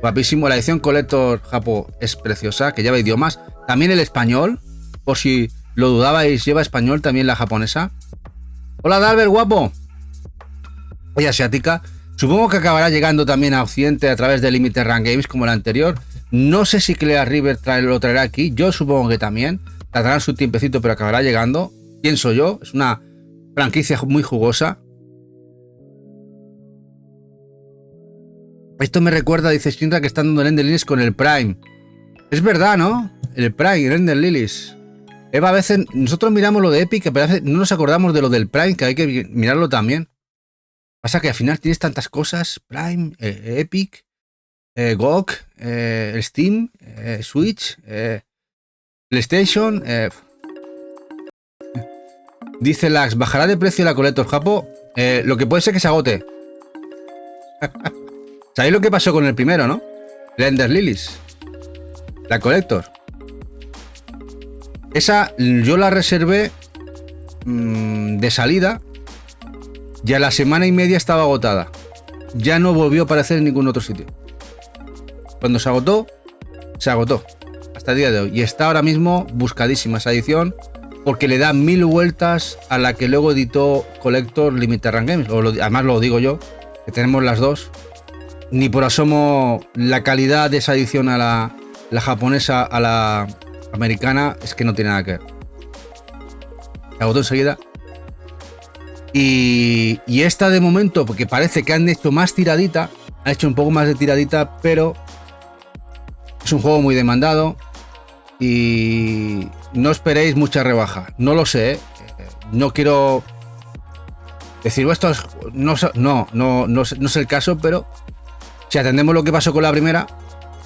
[SPEAKER 1] guapísimo. La edición Collector Japo es preciosa, que lleva idiomas, también el español, por si lo dudabais, lleva español también la japonesa. Hola Dalbert, guapo. Ella asiática. Supongo que acabará llegando también a Occidente a través de Limited Run Games como la anterior. No sé si Clear River lo traerá aquí. Yo supongo que también. Tardará su tiempecito, pero acabará llegando. Pienso yo. Es una franquicia muy jugosa. Esto me recuerda, dice Shinra, que están dando el Ender Lilies con el Prime. Es verdad, ¿no? El Prime, el Ender Lilies. Eva, a veces nosotros miramos lo de Epic, pero a veces no nos acordamos de lo del Prime, que hay que mirarlo también. Pasa que al final tienes tantas cosas. Prime, Epic, GOG, Steam, Switch, PlayStation. Dice Lax, ¿bajará de precio la Collector Japo? Lo que puede ser que se agote. ¿Sabéis lo que pasó con el primero, no? El Ender Lilies. La Collector. Esa yo la reservé de salida y a la semana y media estaba agotada. Ya no volvió a aparecer en ningún otro sitio. Cuando se agotó, se agotó. Hasta el día de hoy. Y está ahora mismo buscadísima esa edición porque le da 1000 vueltas a la que luego editó Collector Limited Run Games. Además lo digo yo, que tenemos las dos. Ni por asomo la calidad de esa edición a la japonesa a la americana es que no tiene nada que ver. Se agotó enseguida. Y esta de momento, porque parece que han hecho más tiradita, han hecho un poco más de tiradita, pero es un juego muy demandado y no esperéis mucha rebaja. No lo sé, no quiero decir esto no es el caso, pero si atendemos lo que pasó con la primera,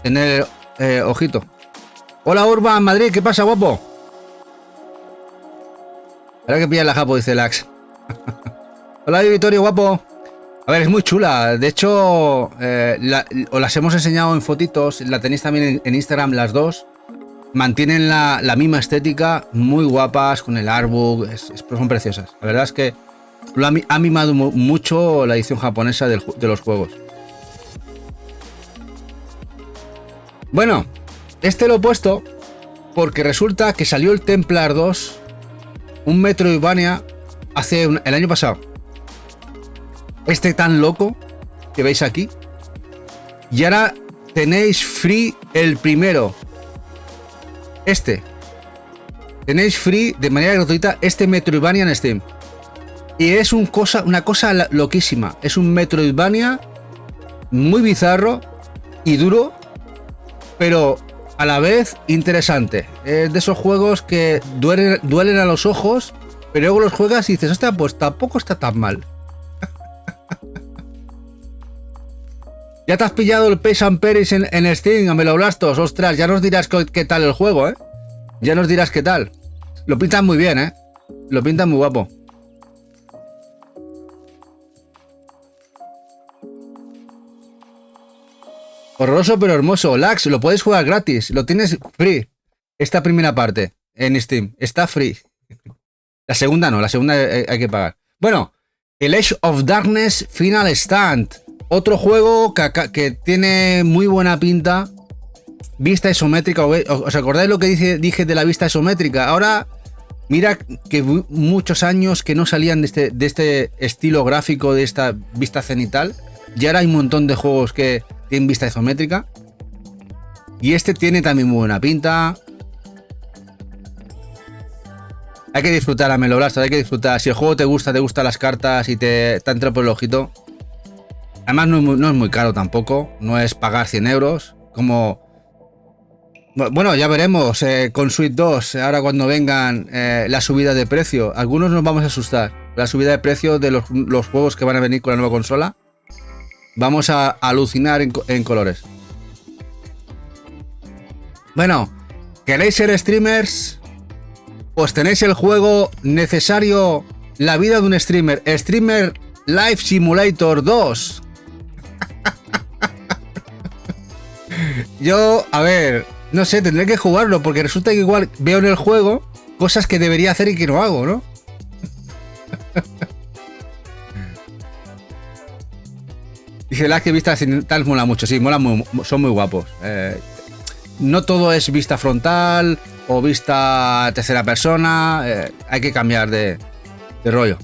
[SPEAKER 1] tener ojito. Hola Urban Madrid, ¿qué pasa, guapo? Ahora que pillas la Japo, dice Lax. Hola Vittorio, guapo. A ver, es muy chula. De hecho, os las hemos enseñado en fotitos. La tenéis también en Instagram, las dos. Mantienen la misma estética, muy guapas, con el artbook. Son preciosas. La verdad es que ha mimado mucho la edición japonesa de los juegos. Bueno, este lo he puesto porque resulta que salió el Templar 2, un Metroidvania, el año pasado. Este tan loco que veis aquí. Y ahora tenéis free el primero. Tenéis free de manera gratuita este Metroidvania en Steam. Y es una cosa loquísima. Es un Metroidvania muy bizarro y duro, pero a la vez interesante. Es de esos juegos que duelen a los ojos, pero luego los juegas y dices, hostia, pues tampoco está tan mal. Ya te has pillado el Pace and Paris en Steam, Meloblastos. Ostras, ya nos dirás qué tal el juego, ¿eh? Ya nos dirás qué tal. Lo pintan muy bien, ¿eh? Lo pintan muy guapo. Horroroso pero hermoso. Lax, lo puedes jugar gratis. Lo tienes free. Esta primera parte en Steam está free. La segunda no, la segunda hay que pagar. Bueno, el Age of Darkness Final Stand. Otro juego que tiene muy buena pinta. Vista isométrica. ¿Os acordáis lo que dije de la vista isométrica? Ahora, mira que muchos años que no salían de este estilo gráfico, de esta vista cenital. Y ahora hay un montón de juegos que tienen vista isométrica. Y este tiene también muy buena pinta. Hay que disfrutar a Meloblastos, hay que disfrutar. Si el juego te gustan las cartas y te entra por el ojito. Además no es muy caro tampoco. No es pagar 100 euros como Bueno, ya veremos con Switch 2, ahora cuando vengan la subida de precio. Algunos nos vamos a asustar. La subida de precio de los juegos que van a venir con la nueva consola. Vamos a alucinar en colores. Bueno, ¿queréis ser streamers? Pues tenéis el juego necesario, la vida de un streamer. Streamer Life Simulator 2. Yo, a ver, no sé, tendré que jugarlo porque resulta que igual veo en el juego cosas que debería hacer y que no hago, ¿no? Dice, las que vistas tal mola mucho, sí, son muy guapos. No todo es vista frontal o vista tercera persona, hay que cambiar de rollo.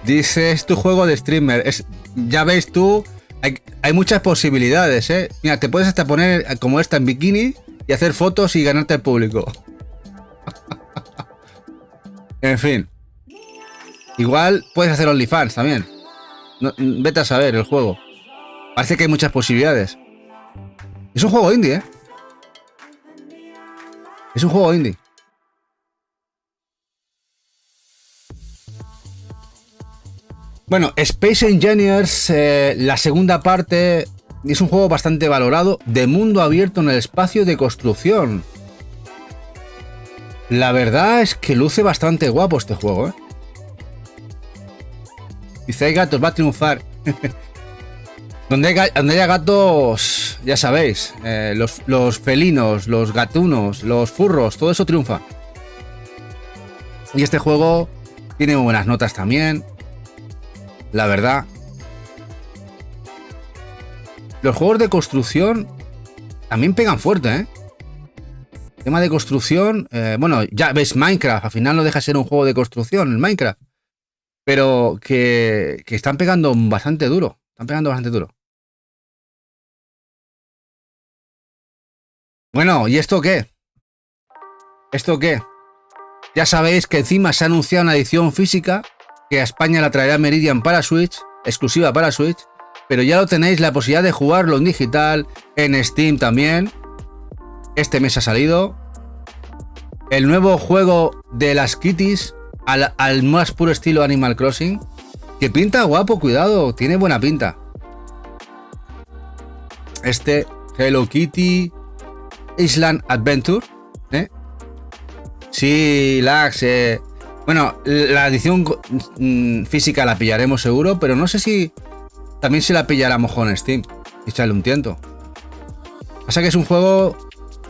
[SPEAKER 1] Dice, es tu juego de streamer. Ya veis tú, hay muchas posibilidades, ¿eh? Mira, te puedes hasta poner como esta en bikini y hacer fotos y ganarte al público. En fin. Igual puedes hacer OnlyFans también. No, vete a saber el juego. Parece que hay muchas posibilidades. Es un juego indie, ¿eh? Es un juego indie. Bueno, Space Engineers, la segunda parte, es un juego bastante valorado de mundo abierto en el espacio de construcción. La verdad es que luce bastante guapo este juego, ¿eh? Dice, hay gatos, va a triunfar. Donde haya gatos, ya sabéis, los felinos, los gatunos, los furros, todo eso triunfa. Y este juego tiene muy buenas notas también, la verdad. Los juegos de construcción también pegan fuerte, ¿eh? Tema de construcción, bueno, ya ves Minecraft, al final no deja de ser un juego de construcción, el Minecraft. Pero que están pegando bastante duro. Están pegando bastante duro. Bueno, ¿y esto qué? ¿Esto qué? Ya sabéis que encima se ha anunciado una edición física que a España la traerá Meridian para Switch, exclusiva para Switch, pero ya lo tenéis la posibilidad de jugarlo en digital, en Steam también. Este mes ha salido. El nuevo juego de las kitties al más puro estilo Animal Crossing, que pinta guapo, cuidado, tiene buena pinta. Este Hello Kitty Island Adventure, ¿eh? Sí, Lax, bueno, la edición física la pillaremos seguro, pero no sé si también se la pillará a mejor en Steam y echarle un tiento. Pasa que es un juego,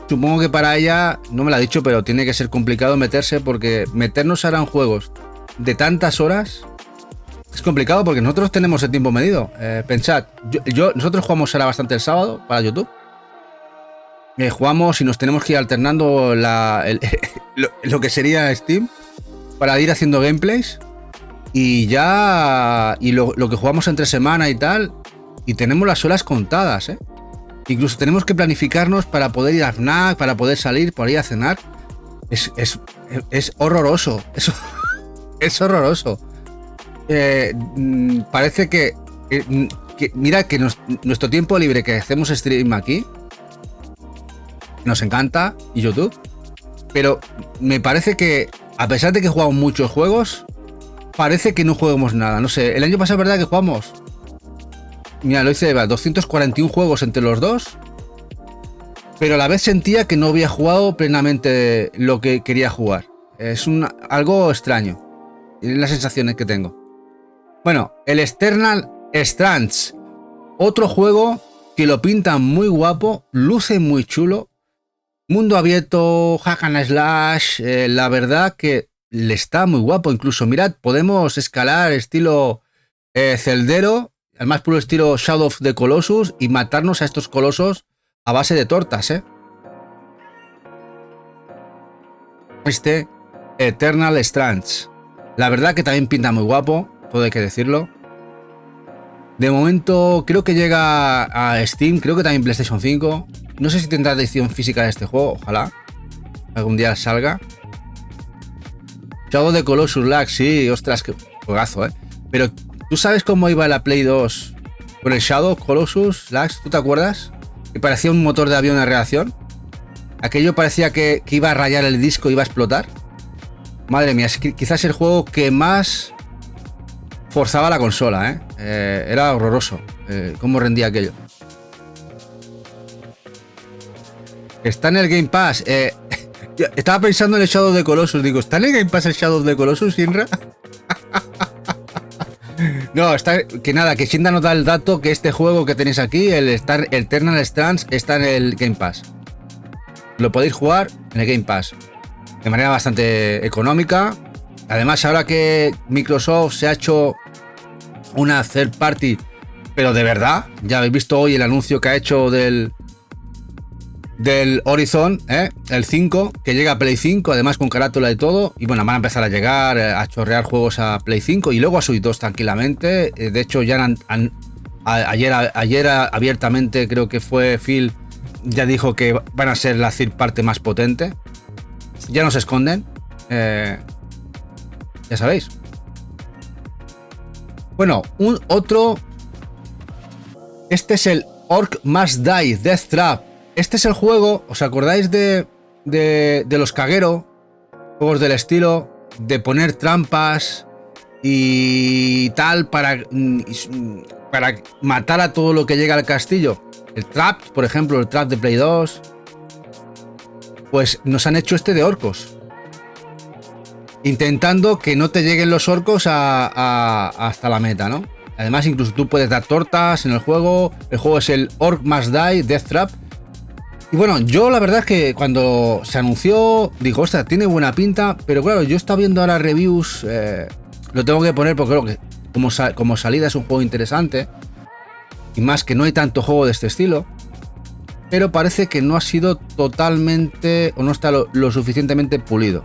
[SPEAKER 1] supongo que para ella, no me lo ha dicho, pero tiene que ser complicado meterse, porque meternos ahora en juegos de tantas horas es complicado, porque nosotros tenemos el tiempo medido. Pensad, nosotros jugamos ahora bastante el sábado para YouTube. Jugamos y nos tenemos que ir alternando lo que sería Steam para ir haciendo gameplays. Y ya. Y lo que jugamos entre semana y tal. Y tenemos las horas contadas, ¿eh? Incluso tenemos que planificarnos para poder ir a FNAC, para poder salir, para ir a cenar. Es horroroso. Es horroroso. Parece que mira que nuestro tiempo libre que hacemos stream aquí nos encanta, y YouTube, pero me parece que a pesar de que jugamos muchos juegos, parece que no juguemos nada. No sé, el año pasado es verdad que jugamos, mira, lo hice, 241 juegos entre los dos, pero a la vez sentía que no había jugado plenamente lo que quería jugar. Es algo extraño, es las sensaciones que tengo. Bueno, el Eternal Strands, otro juego que lo pintan muy guapo, luce muy chulo, mundo abierto, hack and slash, la verdad que le está muy guapo. Incluso, mirad, podemos escalar estilo celdero, al más puro estilo Shadow of the Colossus, y matarnos a estos colosos a base de tortas, ¿eh? Este Eternal Strands, la verdad que también pinta muy guapo, todo hay que decirlo. De momento creo que llega a Steam, creo que también PlayStation 5. No sé si tendrá edición física de este juego, ojalá algún día salga. Shadow de Colossus Lag, sí, ostras, qué juegazo, ¿eh? Pero ¿tú sabes cómo iba la Play 2 con el Shadow Colossus Lag? ¿Tú te acuerdas? que parecía un motor de avión de reacción. Aquello parecía que iba a rayar el disco, iba a explotar. Madre mía, es quizás el juego que más forzaba la consola, ¿eh? Era horroroso cómo rendía aquello. Está en el Game Pass. Estaba pensando en el Shadow of the Colossus. Digo, ¿está en el Game Pass el Shadow of the Colossus, Shinra? No, está. Que nada, que Shinra nos da el dato que este juego que tenéis aquí, el Eternal Strands, está en el Game Pass. Lo podéis jugar en el Game Pass. De manera bastante económica. Además, ahora que Microsoft se ha hecho una third party, pero de verdad, ya habéis visto hoy el anuncio que ha hecho del Horizon, el 5, que llega a Play 5, además con carátula y todo. Y bueno, van a empezar a llegar, a chorrear juegos a Play 5 y luego a Switch 2 tranquilamente. De hecho, ya ayer abiertamente, creo que fue Phil, ya dijo que van a ser la third party más potente. Ya no se esconden. Ya sabéis. Bueno, otro. Este es el Orc Must Die Death Trap. Este es el juego, ¿os acordáis de los Kagero? Juegos del estilo, de poner trampas y tal para matar a todo lo que llega al castillo. El Trap, por ejemplo, el Trap de Play 2. Pues nos han hecho este de orcos. Intentando que no te lleguen los orcos hasta la meta, ¿no? Además, incluso tú puedes dar tortas en el juego. El juego es el Orc Must Die Death Trap. Y bueno, yo la verdad es que cuando se anunció, digo, ostras, tiene buena pinta. Pero claro, yo estaba viendo ahora reviews. Lo tengo que poner porque creo que como salida es un juego interesante. Y más que no hay tanto juego de este estilo. Pero parece que no ha sido totalmente, o no está lo suficientemente pulido.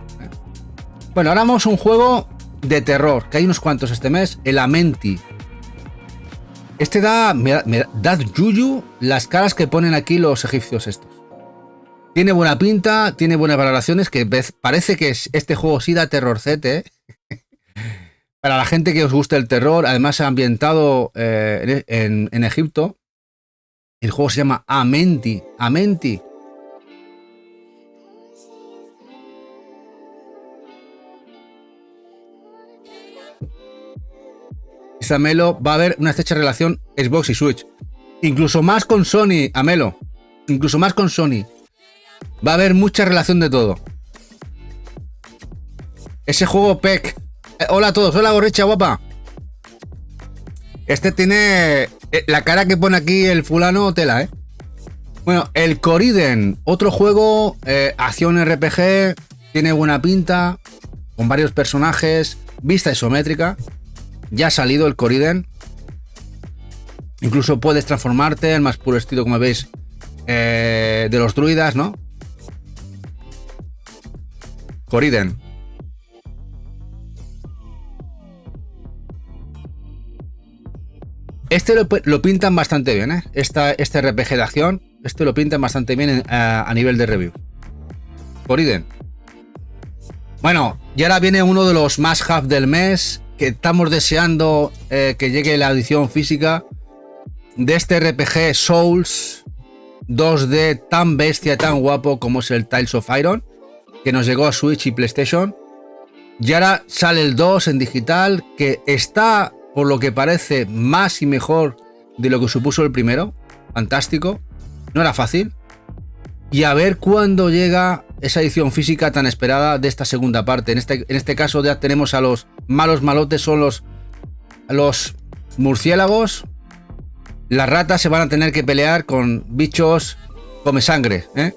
[SPEAKER 1] Bueno, ahora vamos a un juego de terror, que hay unos cuantos este mes, el Amenti. Este me da yuyu las caras que ponen aquí los egipcios estos. Tiene buena pinta, tiene buenas valoraciones, que parece que este juego sí da terrorcete, ¿eh? Para la gente que os guste el terror, además ambientado en Egipto. El juego se llama Amenti. Amenti. Dice Amelo, va a haber una estrecha relación Xbox y Switch. Incluso más con Sony, Amelo. Incluso más con Sony. Va a haber mucha relación de todo. Ese juego PEC. Hola a todos, hola Gorricha guapa. Este tiene la cara que pone aquí el fulano tela, ¿eh? Bueno, el Coriden, otro juego, acción RPG, tiene buena pinta, con varios personajes, vista isométrica. Ya ha salido el Coriden. Incluso puedes transformarte en más puro estilo, como veis, de los druidas, ¿no? Coriden. Este lo pintan bastante bien, ¿eh? Este RPG de acción, este lo pintan bastante bien a nivel de review. Coriden. Bueno, y ahora viene uno de los must-have del mes, que estamos deseando que llegue la edición física de este RPG Souls 2D tan bestia, tan guapo como es el Tales of Iron, que nos llegó a Switch y PlayStation. Y ahora sale el 2 en digital, que está, por lo que parece, más y mejor de lo que supuso el primero. Fantástico. No era fácil. Y a ver cuándo llega esa edición física tan esperada de esta segunda parte. En este caso ya tenemos a los malos malotes, son los murciélagos. Las ratas se van a tener que pelear con bichos come sangre, ¿eh?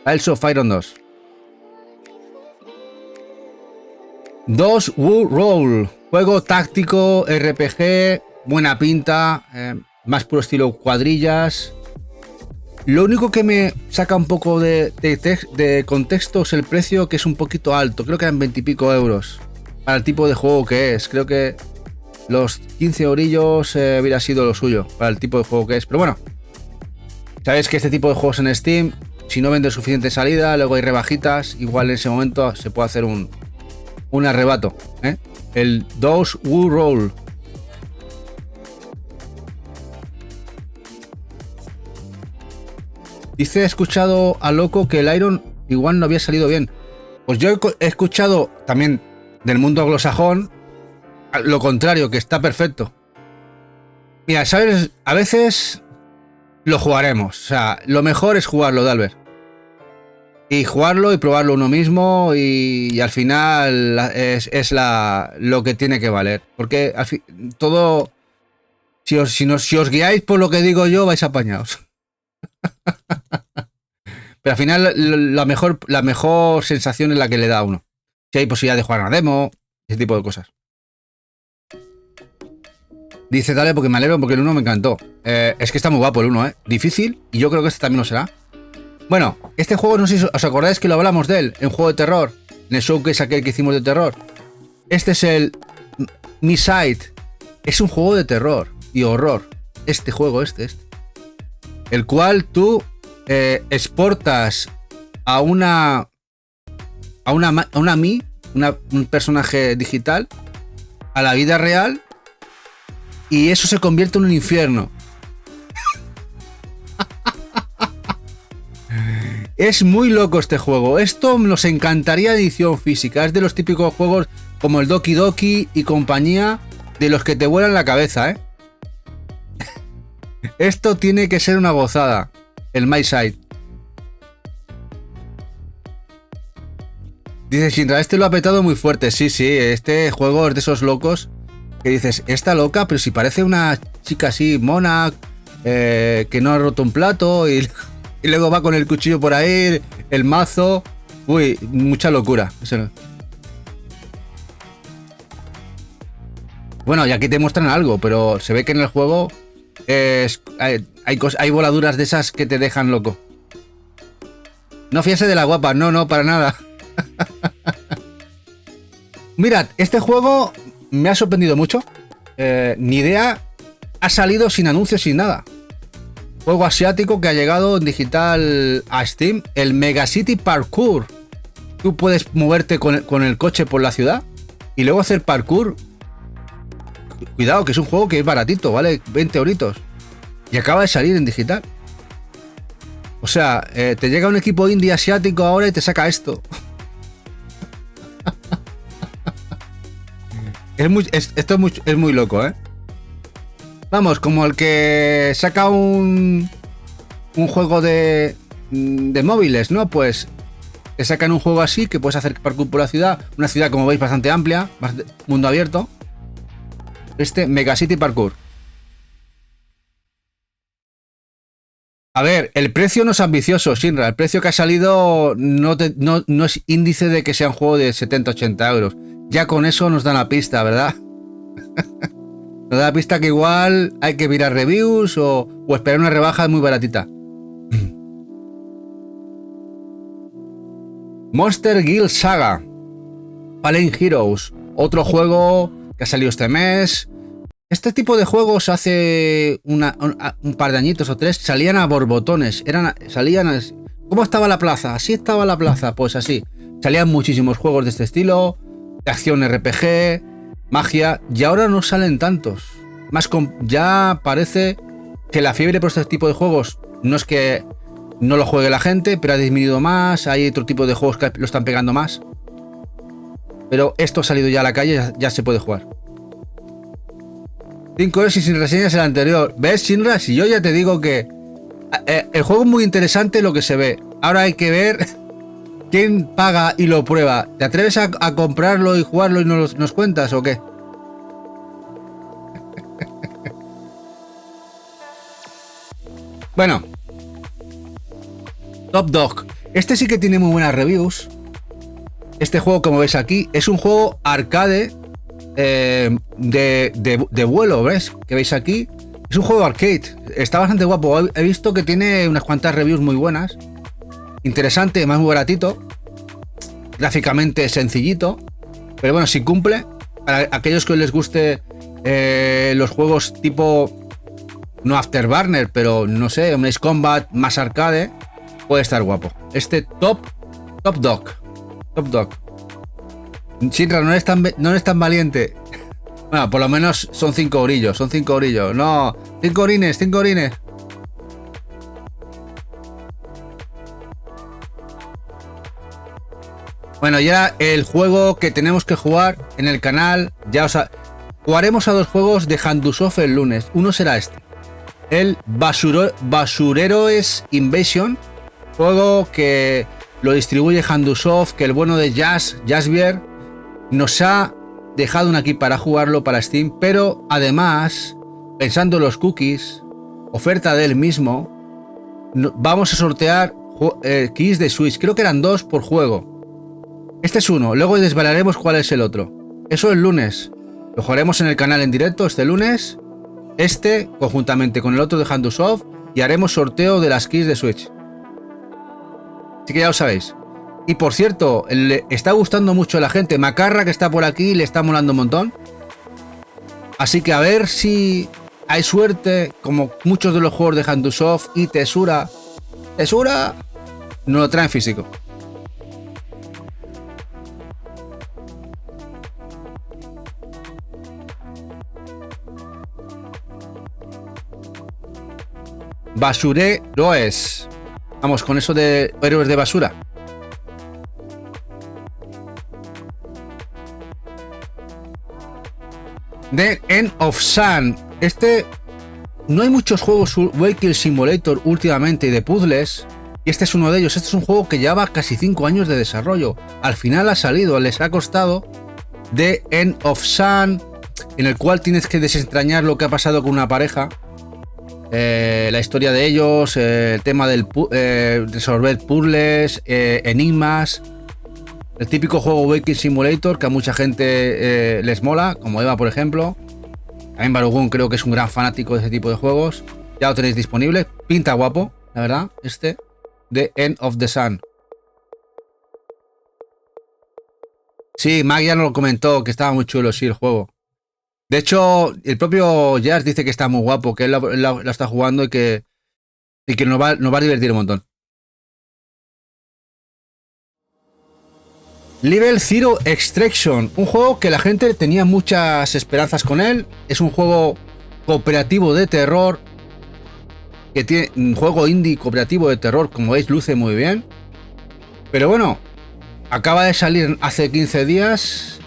[SPEAKER 1] Tales of Iron 2. 2 Wool Roll. Juego táctico, RPG, buena pinta, más puro estilo cuadrillas. Lo único que me saca un poco de contexto es el precio, que es un poquito alto. Creo que eran 20 y pico euros para el tipo de juego que es. Creo que los 15 eurillos hubiera sido lo suyo para el tipo de juego que es. Pero bueno, sabéis que este tipo de juegos en Steam, si no vende suficiente salida, luego hay rebajitas, igual en ese momento se puede hacer un arrebato, ¿eh? El 2 Wool Roll. Dice, he escuchado a Loco que el Iron igual no había salido bien. Pues yo he escuchado también del mundo anglosajón lo contrario, que está perfecto. Mira, ¿sabes? A veces lo jugaremos. O sea, lo mejor es jugarlo, Dalbert. Y jugarlo y probarlo uno mismo y al final es lo que tiene que valer. Porque al fin, todo... Si os guiáis por lo que digo yo, vais apañados. Pero al final la mejor sensación es la que le da a uno. Si hay posibilidad de jugar una demo, ese tipo de cosas. Dice, dale, porque me alegro, porque el 1 me encantó. Es que está muy guapo el 1, ¿eh? Difícil, y yo creo que este también lo será. Bueno, este juego, no sé si os acordáis que lo hablamos de él, en juego de terror, en el showcase aquel que hicimos de terror. Este es el Miside. Es un juego de terror y horror. Este juego, el cual tú exportas a un personaje digital a la vida real y eso se convierte en un infierno. Es muy loco este juego. Esto nos encantaría de edición física. Es de los típicos juegos como el Doki Doki y compañía, de los que te vuelan la cabeza, ¿eh? Esto tiene que ser una gozada. El My Side. Dice Shinra, este lo ha petado muy fuerte. Sí, este juego es de esos locos que dices, está loca, pero si parece una chica así mona, que no ha roto un plato y luego va con el cuchillo por ahí, el mazo. Uy, mucha locura. Bueno, y aquí te muestran algo, pero se ve que en el juego hay voladuras de esas que te dejan loco. No fíjese de la guapa, no, para nada. Mirad, este juego me ha sorprendido mucho. Ni idea, ha salido sin anuncios, sin nada. Juego asiático que ha llegado en digital a Steam, el Megacity Parkour. Tú puedes moverte con el coche por la ciudad y luego hacer parkour. Cuidado, que es un juego que es baratito, vale 20 euritos. Y acaba de salir en digital. O sea, te llega un equipo indie asiático ahora y te saca esto. Esto es muy loco, ¿eh? Vamos, como el que saca un juego de móviles, ¿no? Pues te sacan un juego así que puedes hacer parkour por la ciudad. Una ciudad, como veis, bastante amplia, mundo abierto. Este Megacity Parkour. A ver, el precio no es ambicioso, Shinra. El precio que ha salido no es índice de que sea un juego de 70-80 euros. Ya con eso nos da la pista, ¿verdad? Nos da la pista que igual hay que mirar reviews o esperar una rebaja muy baratita. Monster Guild Saga Fallen Heroes. Otro juego que ha salido este mes. Este tipo de juegos hace un par de añitos o tres salían a borbotones. ¿Cómo estaba la plaza? Así estaba la plaza, pues así. Salían muchísimos juegos de este estilo, de acción RPG, magia, y ahora no salen tantos. Ya parece que la fiebre por este tipo de juegos no es que no lo juegue la gente, pero ha disminuido más. Hay otro tipo de juegos que lo están pegando más. Pero esto ha salido ya a la calle, ya se puede jugar. 5 horas y sin reseñas el anterior. ¿Ves, Shinra? Si yo ya te digo que el juego es muy interesante lo que se ve. Ahora hay que ver quién paga y lo prueba. ¿Te atreves a comprarlo y jugarlo y nos cuentas o qué? Bueno. Top Dog. Este sí que tiene muy buenas reviews. Este juego, como veis aquí, es un juego arcade de vuelo, ¿ves? Que veis aquí. Es un juego arcade. Está bastante guapo. He visto que tiene unas cuantas reviews muy buenas. Interesante, más muy baratito. Gráficamente sencillito. Pero bueno, si cumple. Para aquellos que les guste los juegos tipo... No Afterburner, pero no sé, un Ace Combat más arcade. Puede estar guapo. Este Top Dog. Shinra, no eres tan valiente. Bueno, por lo menos son 5 orillos. No, 5 orines. Bueno, ya el juego que tenemos que jugar en el canal, jugaremos a 2 juegos de Handusoft el lunes. Uno será este, el Basureroes Invasion, juego que lo distribuye Handusoft, que el bueno de Jazzbier nos ha dejado una aquí para jugarlo para Steam, pero además, pensando en los cookies, oferta del mismo, vamos a sortear keys de Switch. Creo que eran 2 por juego. Este es uno, luego desvelaremos cuál es el otro. Eso el lunes. Lo jugaremos en el canal en directo este lunes. Conjuntamente con el otro de Handusoft. Y haremos sorteo de las keys de Switch. Así que ya lo sabéis. Y por cierto, le está gustando mucho a la gente. Macarra, que está por aquí, le está molando un montón. Así que a ver si hay suerte, como muchos de los juegos de Handusoft y Tesura. ¡Tesura! Nos lo traen físico. Basureroes. Vamos, con eso de héroes de basura. The End of Sun. No hay muchos juegos Vehicle Simulator últimamente de puzzles. Y este es uno de ellos. Este es un juego que lleva casi 5 años de desarrollo. Al final ha salido, les ha costado. The End of Sun, en el cual tienes que desentrañar lo que ha pasado con una pareja. La historia de ellos, el tema del resolver puzzles, enigmas. El típico juego Vehicle Simulator que a mucha gente les mola, como Eva, por ejemplo. También Barugun creo que es un gran fanático de ese tipo de juegos. Ya lo tenéis disponible. Pinta guapo, la verdad. The End of the Sun. Sí, Mag ya nos lo comentó, que estaba muy chulo, sí, el juego. De hecho, el propio Jazz dice que está muy guapo, que él la está jugando y que nos va a divertir un montón. Level Zero Extraction, un juego que la gente tenía muchas esperanzas con él. Es un juego cooperativo de terror, que tiene un juego indie cooperativo de terror, como veis, luce muy bien. Pero bueno, acaba de salir hace 15 días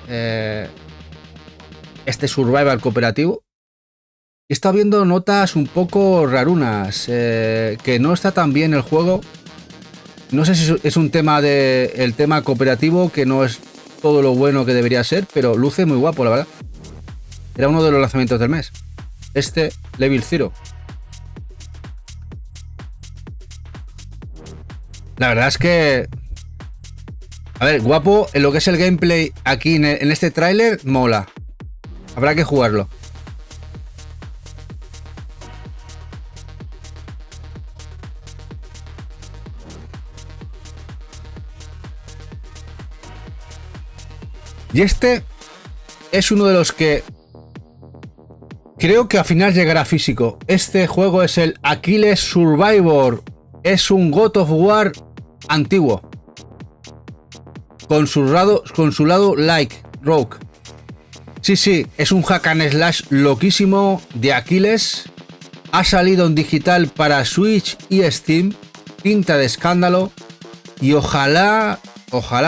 [SPEAKER 1] este survival cooperativo. Y está viendo notas un poco rarunas, que no está tan bien el juego. No sé si es un tema el tema cooperativo, que no es todo lo bueno que debería ser, pero luce muy guapo, la verdad. Era uno de los lanzamientos del mes. Level Zero. La verdad es que, a ver, guapo en lo que es el gameplay aquí en este tráiler, mola. Habrá que jugarlo. Y este es uno de los que creo que al final llegará físico. Este juego es el Aquiles Survivor. Es un God of War antiguo. Con su lado like Rogue. Sí, es un hack and slash loquísimo de Aquiles. Ha salido en digital para Switch y Steam. Pinta de escándalo. Y ojalá,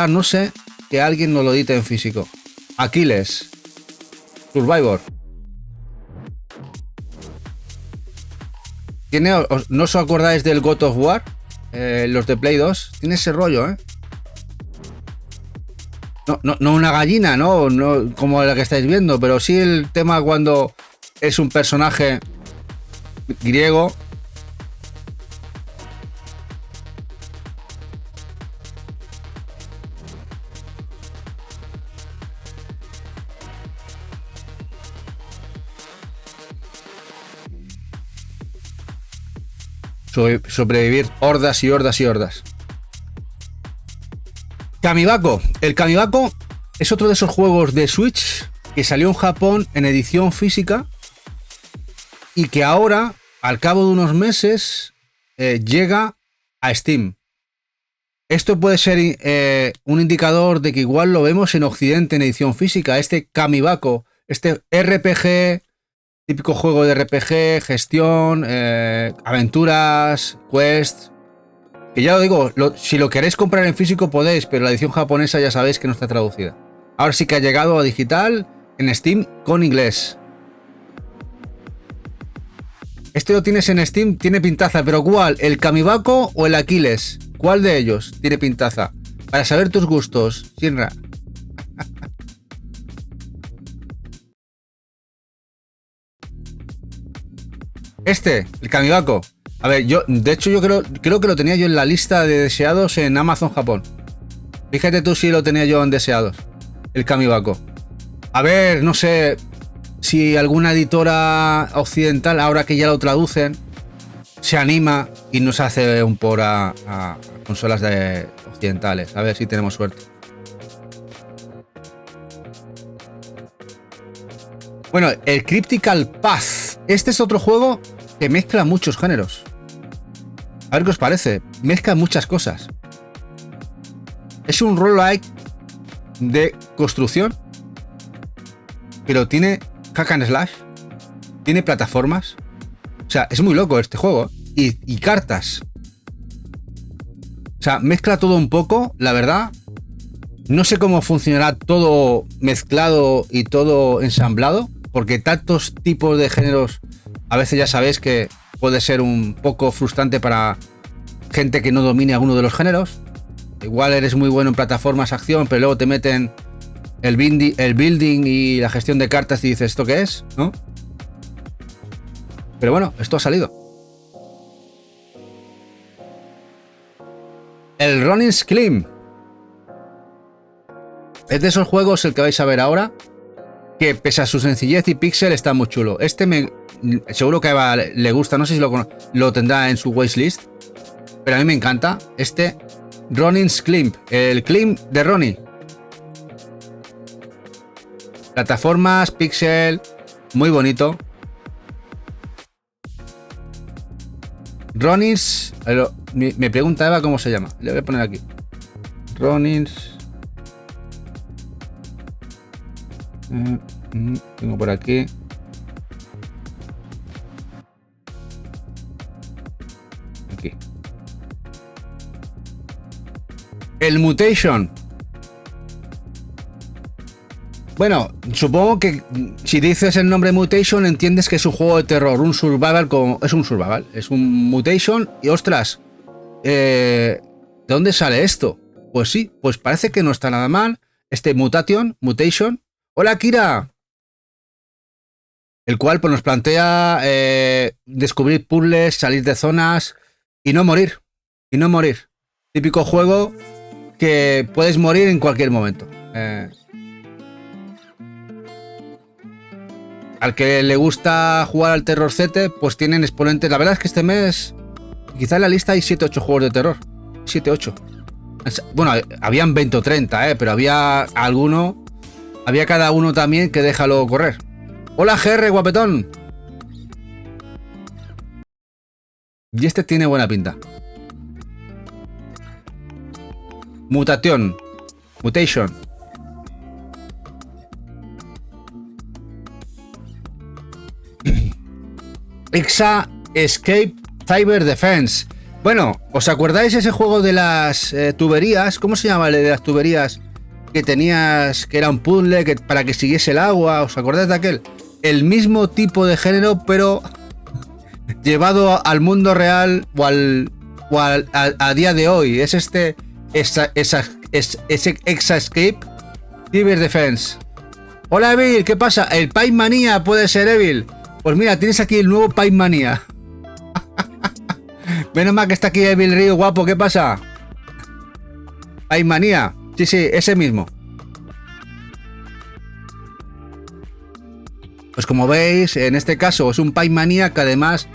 [SPEAKER 1] no sé, que alguien nos lo edite en físico. Aquiles Survivor. ¿No os acordáis del God of War? Los de Play 2. Tiene ese rollo, ¿eh? No una gallina, no como la que estáis viendo, pero sí el tema cuando es un personaje griego. Sobrevivir hordas y hordas y hordas. Kamibako. El Kamibako es otro de esos juegos de Switch que salió en Japón en edición física y que ahora, al cabo de unos meses, llega a Steam. Esto puede ser un indicador de que igual lo vemos en Occidente en edición física. Este Kamibako, este RPG, típico juego de RPG, gestión, aventuras, quests, Que ya lo digo, si lo queréis comprar en físico podéis, pero la edición japonesa ya sabéis que no está traducida. Ahora sí que ha llegado a digital en Steam con inglés. Este lo tienes en Steam, tiene pintaza, pero ¿cuál? ¿El Kamibako o el Aquiles? ¿Cuál de ellos tiene pintaza? Para saber tus gustos, Shinra. El Kamibako. A ver, de hecho yo creo que lo tenía yo en la lista de deseados en Amazon Japón. Fíjate tú si lo tenía yo en deseados. El Kamibako. A ver, no sé si alguna editora occidental, ahora que ya lo traducen, se anima y nos hace un por a consolas occidentales. A ver si tenemos suerte. Bueno, el Cryptical Path. Este es otro juego que mezcla muchos géneros. A ver qué os parece. Mezcla muchas cosas. Es un roguelike de construcción, pero tiene hack and slash, tiene plataformas. O sea, es muy loco este juego. Y cartas. O sea, mezcla todo un poco, la verdad. No sé cómo funcionará todo mezclado y todo ensamblado, porque tantos tipos de géneros a veces ya sabéis que puede ser un poco frustrante para gente que no domine alguno de los géneros. Igual eres muy bueno en plataformas, acción, pero luego te meten el building y la gestión de cartas y dices, ¿esto qué es? ¿No? Pero bueno, esto ha salido. El Ronin's Climb. Es de esos juegos el que vais a ver ahora, que pese a su sencillez y pixel está muy chulo. Seguro que a Eva le gusta, no sé si lo tendrá en su wishlist, pero a mí me encanta. Ronin's Climb, el Climb de Ronnie. Plataformas, pixel, muy bonito. Ronin's, me pregunta Eva cómo se llama. Le voy a poner aquí. Ronin's. Tengo por aquí. Aquí. El Mutation. Bueno, supongo que si dices el nombre Mutation entiendes que es un juego de terror, un survival, es un Mutation y ostras, ¿de dónde sale esto? Pues sí, pues parece que no está nada mal. Mutation. Hola Kira. El cual pues nos plantea descubrir puzzles, salir de zonas y no morir. Típico juego que puedes morir en cualquier momento. Al que le gusta jugar al terrorcete, pues tienen exponentes. La verdad es que este mes, quizá en la lista hay 7-8 juegos de terror. 7-8. Bueno, habían 20 o 30, pero había cada uno también que déjalo correr. Hola GR, guapetón. Y este tiene buena pinta. Mutation. Exa Escape Cyber Defense. Bueno, ¿os acordáis ese juego de las tuberías? ¿Cómo se llama el de las tuberías? Que tenías, que era un puzzle para que siguiese el agua. ¿Os acordáis de aquel? El mismo tipo de género, pero llevado al mundo real o a día de hoy. Es Exa Escape Cyber Defense. Hola Evil, ¿qué pasa? El Pac Manía puede ser Evil. Pues mira, tienes aquí el nuevo Pac Manía. Menos mal que está aquí Evil Río, guapo, ¿qué pasa? Pac Manía. Sí, ese mismo. Pues como veis, en este caso es un Pac Manía que además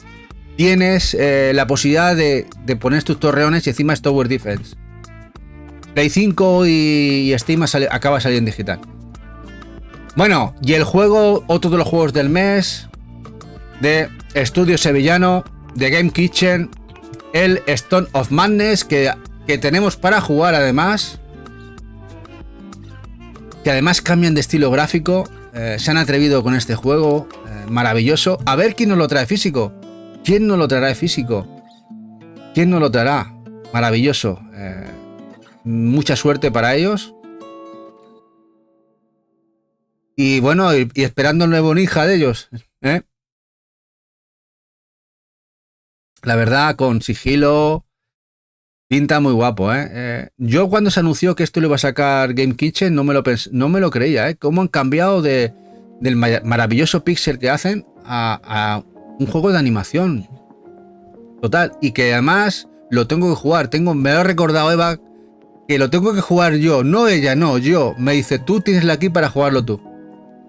[SPEAKER 1] tienes la posibilidad de poner tus torreones y encima es Tower Defense. Play 5 y Steam acaba de salir en digital. Bueno, y el juego, otro de los juegos del mes de Estudio Sevillano, de Game Kitchen, el Stone of Madness, que tenemos para jugar además. Que además cambian de estilo gráfico. Se han atrevido con este juego. Maravilloso. A ver quién nos lo trae físico. ¿Quién nos lo traerá físico? ¿Quién nos lo traerá? maravilloso. Mucha suerte para ellos. Y bueno, y esperando el nuevo Ninja de ellos. La verdad, con sigilo, pinta muy guapo. Yo cuando se anunció que esto lo iba a sacar Game Kitchen, no me lo creía. ¿Cómo han cambiado del maravilloso pixel que hacen a un juego de animación? Total, y que además lo tengo que jugar. Me lo ha recordado Eva, que lo tengo que jugar yo. No ella, no, yo. Me dice, tú tienes la aquí para jugarlo tú.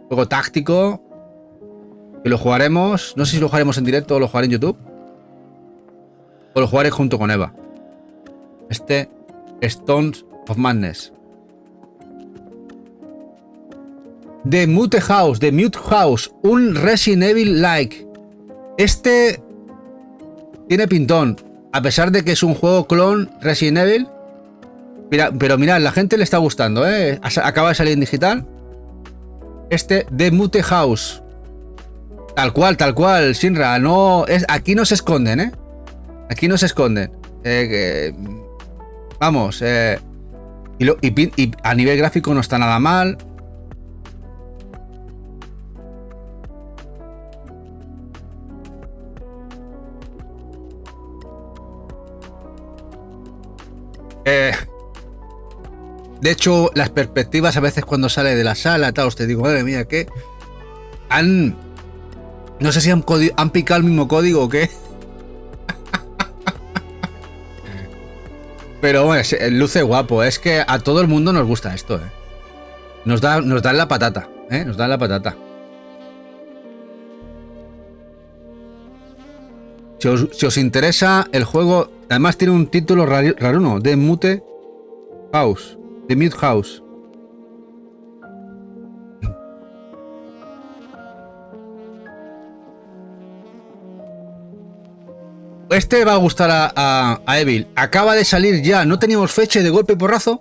[SPEAKER 1] Juego táctico, que lo jugaremos. No sé si lo jugaremos en directo o lo jugaré en YouTube. O lo jugaré junto con Eva. Stones of Madness. The Mute House, un Resident Evil like. Tiene pintón, a pesar de que es un juego clon Resident Evil. Mira, pero mirad, la gente le está gustando, acaba de salir en digital. The Mute House. Tal cual, Shinra. Aquí no se esconden, Aquí no se esconden. Vamos, y a nivel gráfico no está nada mal. De hecho, las perspectivas a veces cuando sale de la sala, tal, os te digo, madre mía, que no sé si han picado el mismo código o qué. Pero bueno, luce guapo. Es que a todo el mundo nos gusta esto, Nos dan la patata, Nos dan la patata. Si os interesa el juego, además tiene un título raro, ¿no? The Mute House. The Mute House. Este va a gustar a Evil. Acaba de salir ya, no teníamos fecha de golpe y porrazo.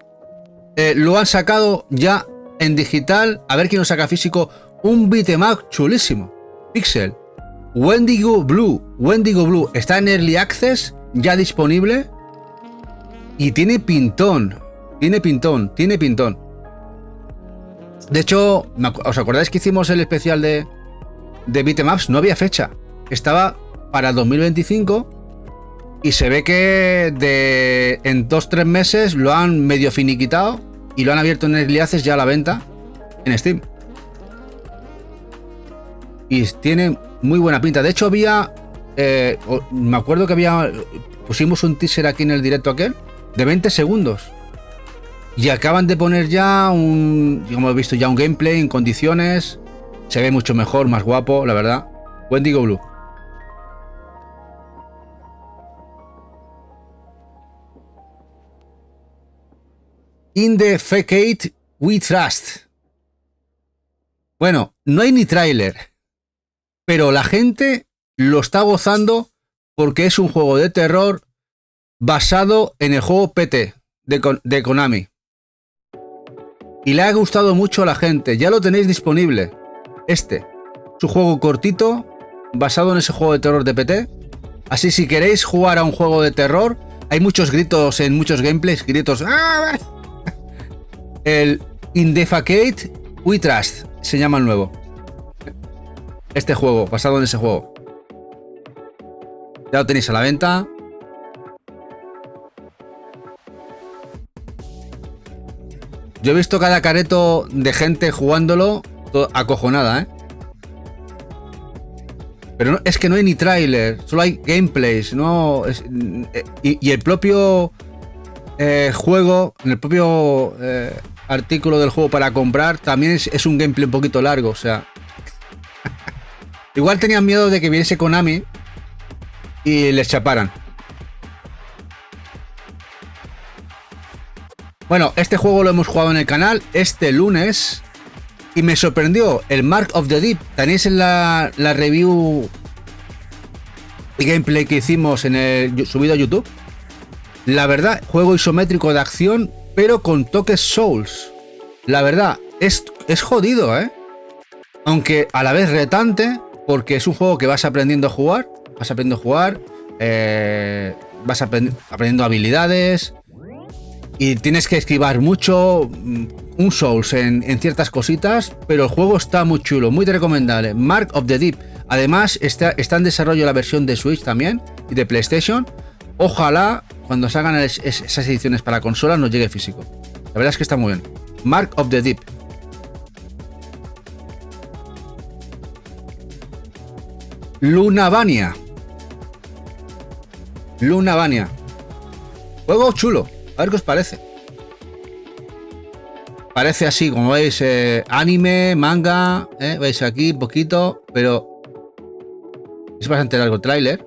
[SPEAKER 1] Lo han sacado ya en digital. A ver quién lo saca físico. Un beat'em-up chulísimo. Pixel. Wendigo Blue. Está en Early Access, ya disponible. Y tiene pintón. Tiene pintón. De hecho, ¿os acordáis que hicimos el especial de beat'em-ups? No había fecha. Estaba para 2025. Y se ve que en 2-3 meses lo han medio finiquitado y lo han abierto en Early Access ya a la venta en Steam. Y tiene muy buena pinta. De hecho, me acuerdo que pusimos un teaser aquí en el directo aquel de 20 segundos. Y acaban de poner ya como he visto ya un gameplay en condiciones. Se ve mucho mejor, más guapo, la verdad. Wendigo Blue. In the Fate We Trust. Bueno, no hay ni tráiler, pero la gente lo está gozando porque es un juego de terror basado en el juego PT de Konami. Y le ha gustado mucho a la gente. Ya lo tenéis disponible. Es un juego cortito basado en ese juego de terror de PT. Así, si queréis jugar a un juego de terror, hay muchos gritos en muchos gameplays. Gritos. El In the Fate We Trust se llama el nuevo. Este juego, basado en ese juego. Ya lo tenéis a la venta. Yo he visto cada careto de gente jugándolo acojonada, Pero no, es que no hay ni tráiler, solo hay gameplays, y el propio juego, en el propio artículo del juego para comprar, también es un gameplay un poquito largo, o sea. Igual tenían miedo de que viniese Konami y les chaparan. Bueno, este juego lo hemos jugado en el canal este lunes y me sorprendió el Mark of the Deep. Tenéis en la review y gameplay que hicimos subido a YouTube. La verdad, juego isométrico de acción, pero con toques Souls. La verdad, es jodido, aunque a la vez retante, porque es un juego que vas aprendiendo a jugar. vas aprendiendo habilidades y tienes que esquivar mucho. Un Souls en ciertas cositas, pero el juego está muy chulo, muy recomendable. Mark of the Deep. Además, está en desarrollo la versión de Switch también y de PlayStation. Ojalá cuando salgan esas ediciones para consolas nos llegue físico. La verdad es que está muy bien. Mark of the Deep. Lunavania. Juego chulo. A ver qué os parece. Parece así, como veis, anime, manga, veis aquí un poquito, pero es bastante largo el tráiler.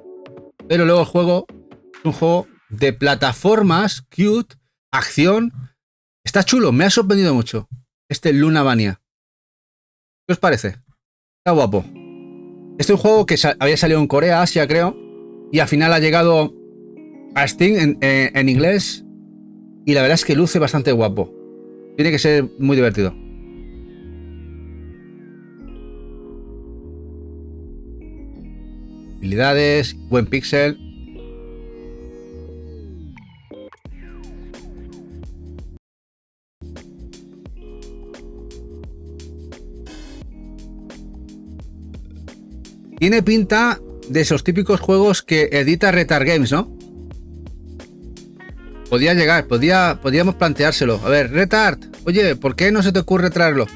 [SPEAKER 1] Pero luego el juego es un juego de plataformas, cute, acción. Está chulo, me ha sorprendido mucho este Lunavania. ¿Qué os parece? Está guapo. Este es un juego que había salido en Corea, Asia, creo, y al final ha llegado a Steam en inglés, y la verdad es que luce bastante guapo. Tiene que ser muy divertido. Habilidades, buen pixel. Tiene pinta de esos típicos juegos que edita Retard Games, ¿no? Podía llegar, podíamos planteárselo. A ver, Retard, oye, ¿por qué no se te ocurre traerlo?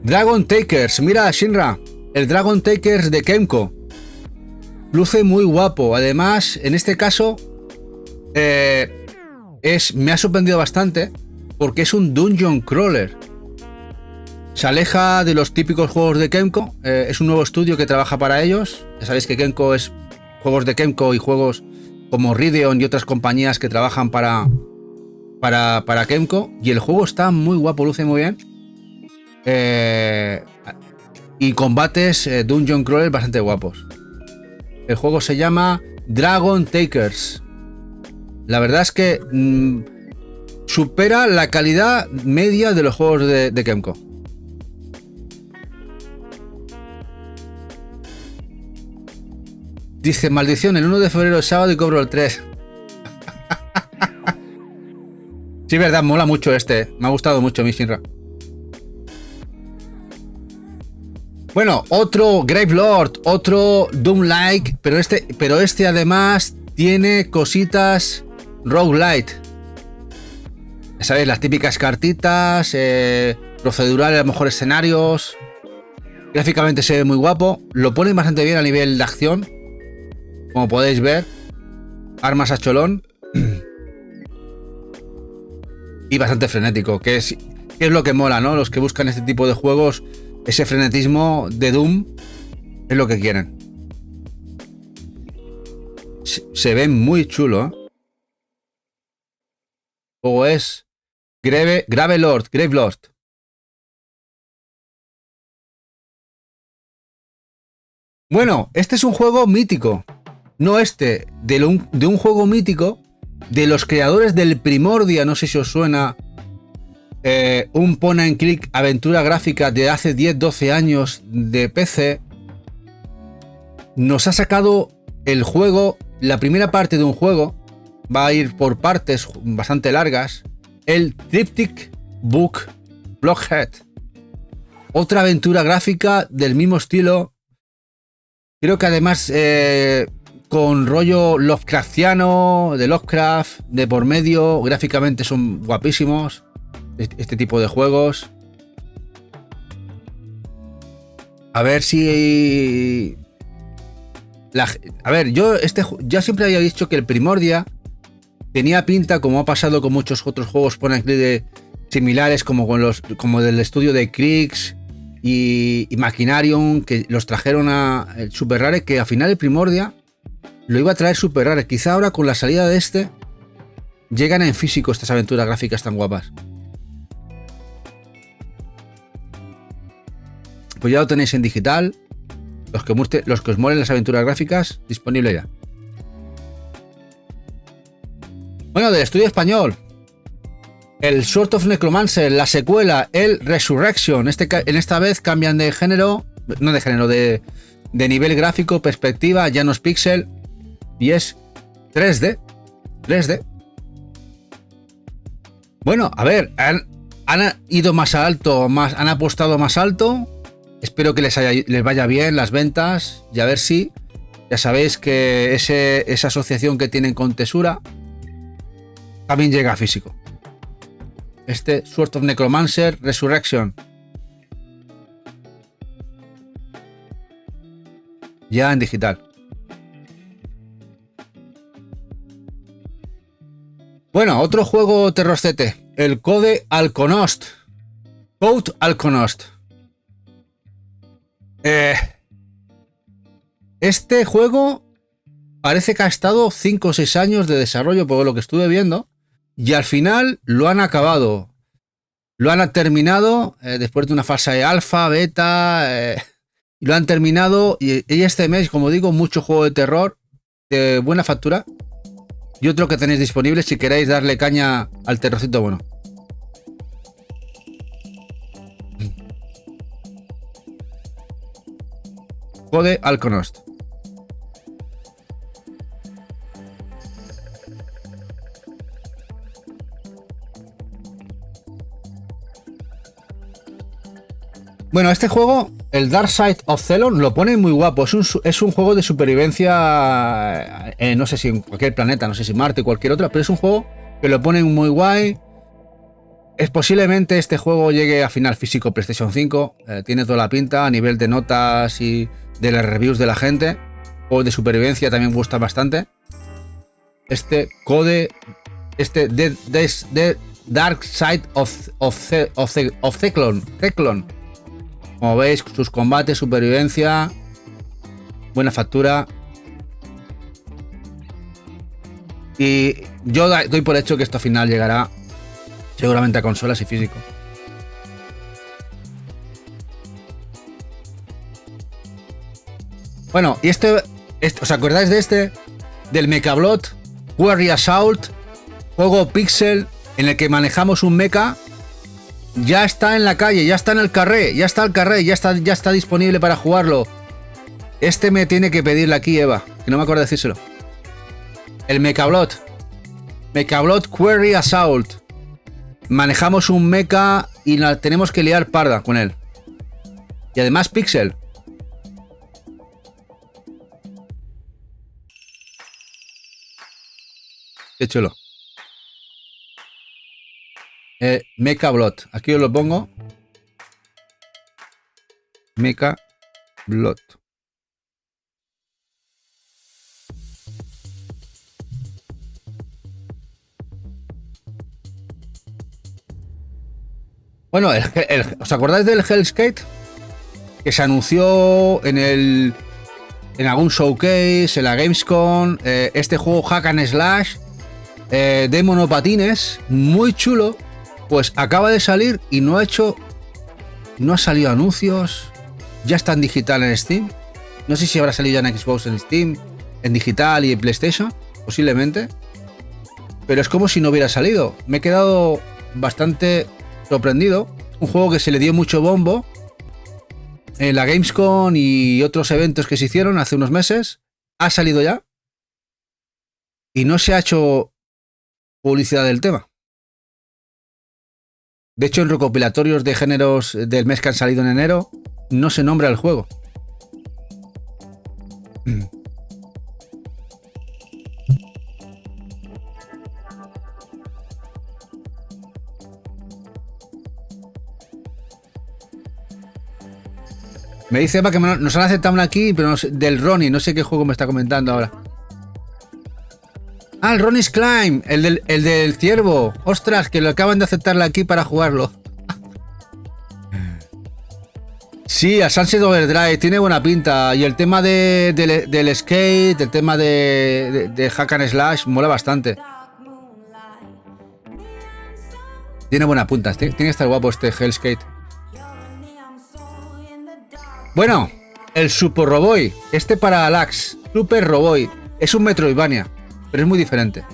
[SPEAKER 1] Dragon Takers, mira, Shinra, el Dragon Takers de Kemco. Luce muy guapo. Además, en este caso, me ha sorprendido bastante porque es un dungeon crawler. Se aleja de los típicos juegos de Kemco. Es un nuevo estudio que trabaja para ellos. Ya sabéis que Kemco es juegos de Kemco y juegos como Rideon y otras compañías que trabajan para Kemco. Y el juego está muy guapo, luce muy bien. Y combates dungeon crawler bastante guapos. El juego se llama Dragon Takers. La verdad es que supera la calidad media de los juegos de Kemco. Dice, maldición, el 1 de febrero es sábado y cobro el 3. Sí, verdad, mola mucho este. Me ha gustado mucho mi Shinra. Bueno, otro Gravelord, otro Doom-like, pero este además tiene cositas roguelite. Ya sabéis, las típicas cartitas, procedurales, a lo mejor escenarios. Gráficamente se ve muy guapo. Lo ponen bastante bien a nivel de acción. Como podéis ver, armas a cholón. Y bastante frenético, que es lo que mola, ¿no? Los que buscan este tipo de juegos, ese frenetismo de Doom, es lo que quieren. Se ve muy chulo, ¿eh? El juego es Gravelord. Bueno, este es un juego mítico. No de un juego mítico de los creadores del Primordia, no sé si os suena, un point and click aventura gráfica de hace 10-12 años de PC. Nos ha sacado el juego, la primera parte de un juego, va a ir por partes bastante largas, el Triptych Book Blockhead. Otra aventura gráfica del mismo estilo, creo que además con rollo Lovecraftiano, de Lovecraft, de por medio. Gráficamente son guapísimos este tipo de juegos. A ver si... A ver, yo ya siempre había dicho que el Primordia tenía pinta, como ha pasado con muchos otros juegos por aquí similares, como del estudio de Kriegs y Machinarium, que los trajeron a Super Rare, que al final el Primordia lo iba a traer Super Rare. Quizá ahora con la salida de llegan en físico estas aventuras gráficas tan guapas. Pues ya lo tenéis en digital. Los que os molen las aventuras gráficas, disponible ya. Bueno, del estudio español, el Sword of Necromancer, la secuela, el Resurrection. En esta vez cambian de género, no de género, de de nivel gráfico, perspectiva, ya no es pixel y es 3D. 3D. Bueno, a ver, han ido más alto, han apostado más alto. Espero que les vaya bien las ventas y a ver si, ya sabéis que esa asociación que tienen con Tesura también llega a físico. Este Sword of Necromancer Resurrection. Ya en digital. Bueno, otro juego terrorcete. El Code Alconost. Code Alconost. Este juego parece que ha estado 5 o 6 años de desarrollo por lo que estuve viendo. Y al final lo han acabado. Lo han terminado después de una fase de alfa, beta. Y lo han terminado. Y este mes, como digo, mucho juego de terror de buena factura. Y otro que tenéis disponible si queréis darle caña al terrorcito bueno. Code Alconost. Bueno, este juego, el Dark Side of Celon, lo pone muy guapo. Es un juego de supervivencia, no sé si en cualquier planeta, no sé si Marte o cualquier otra, pero es un juego que lo ponen muy guay. Es posiblemente este juego llegue a final físico PlayStation 5. Tiene toda la pinta a nivel de notas y de las reviews de la gente. Juegos de supervivencia también gusta bastante. Este Code, The Dark Side of Celon. Como veis, sus combates, supervivencia, buena factura. Y yo doy por hecho que esto al final llegará seguramente a consolas y físico. Bueno, y ¿os acordáis de este? Del Mechablot Quarry Assault, juego pixel en el que manejamos un mecha. Ya está en la calle, ya está en el carré, ya está disponible para jugarlo. Este me tiene que pedirle aquí, Eva, que no me acuerdo de decírselo. El Mechablot Quarry Assault. Manejamos un mecha y la tenemos que liar parda con él. Y además pixel. Qué chulo. Mechablot. Aquí os lo pongo. Mechablot. Bueno, ¿os acordáis del Hellskate? Que se anunció en algún showcase, en la Gamescom. Este juego Hack and Slash de monopatines, muy chulo. Pues acaba de salir y no ha salido anuncios. Ya está en digital en Steam. No sé si habrá salido ya en Xbox, en Steam, en digital y en PlayStation, posiblemente. Pero es como si no hubiera salido. Me he quedado bastante sorprendido. Un juego que se le dio mucho bombo en la Gamescom y otros eventos que se hicieron hace unos meses. Ha salido ya. Y no se ha hecho publicidad del tema. De hecho, en recopilatorios de géneros del mes que han salido en enero, no se nombra el juego. Me dice Eva que nos han aceptado aquí, pero no sé, del Ronnie, no sé qué juego me está comentando ahora. Ah, el Ronnie's Climb, el del ciervo. Ostras, que lo acaban de aceptarle aquí para jugarlo. Sí, a Sunset Overdrive tiene buena pinta. Y el tema del skate, el tema de Hack and Slash, mola bastante. Tiene buena punta, tiene que estar guapo este Hellskate. Bueno, el Super Roboy, este para Alax, Super Roboy, es un Metroidvania, pero es muy diferente.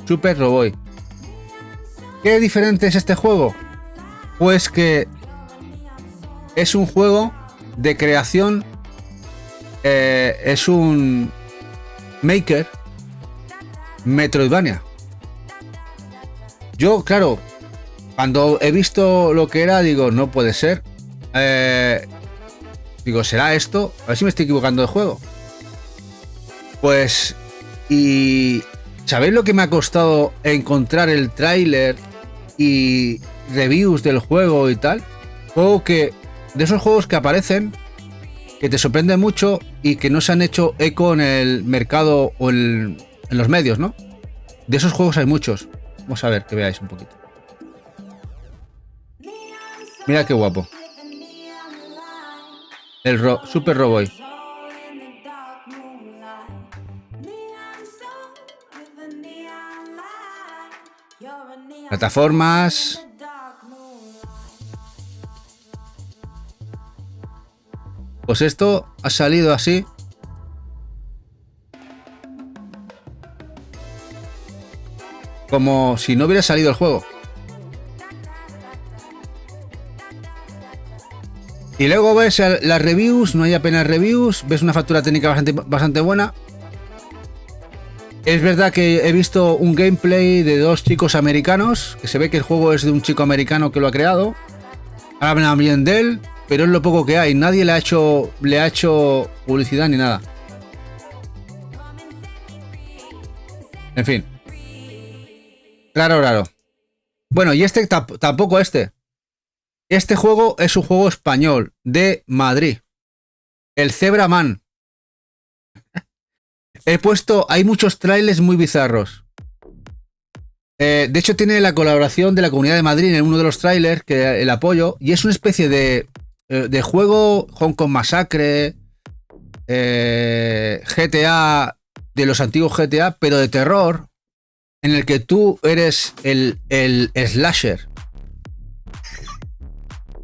[SPEAKER 1] Super Roboy. ¿Qué diferente es este juego? Pues que es un juego de creación es un Maker Metroidvania. Yo, claro, cuando he visto lo que era, digo, no puede ser. Digo, ¿será esto? A ver si me estoy equivocando de juego. Pues, y ¿sabéis lo que me ha costado encontrar el tráiler y reviews del juego y tal? Juego que, de esos juegos que aparecen, que te sorprenden mucho y que no se han hecho eco en el mercado o en los medios, ¿no? De esos juegos hay muchos. Vamos a ver, que veáis un poquito. Mira qué guapo. El Super Roboy. Plataformas. Pues esto ha salido así. Como si no hubiera salido el juego. Y luego ves las reviews, no hay apenas reviews, ves una factura técnica bastante buena. Es verdad que he visto un gameplay de dos chicos americanos, que se ve que el juego es de un chico americano que lo ha creado. Hablan bien de él, pero es lo poco que hay. Nadie le ha hecho publicidad ni nada. En fin. Raro. Bueno, y este tampoco este. Este juego es un juego español de Madrid. El Zebra Man. Hay muchos trailers muy bizarros. De hecho, tiene la colaboración de la Comunidad de Madrid en uno de los trailers, que el apoyo, y es una especie de juego Hong Kong Massacre, GTA, de los antiguos GTA, pero de terror, en el que tú eres el slasher.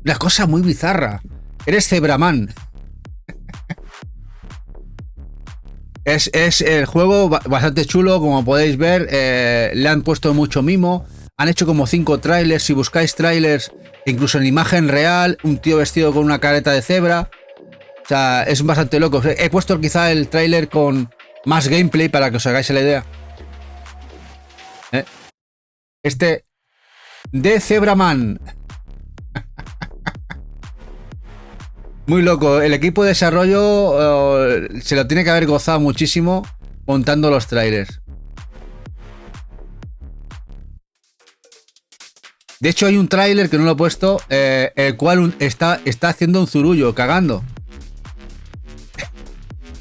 [SPEAKER 1] Una cosa muy bizarra. Eres Zebraman. Es el juego bastante chulo, como podéis ver. Le han puesto mucho mimo. Han hecho como 5 trailers. Si buscáis trailers, incluso en imagen real, un tío vestido con una careta de cebra. O sea, es bastante loco. He puesto quizá el trailer con más gameplay para que os hagáis la idea. Este de Zebraman. Muy loco. El equipo de desarrollo se lo tiene que haber gozado muchísimo montando los trailers. De hecho, hay un tráiler que no lo he puesto, el cual está haciendo un zurullo, cagando.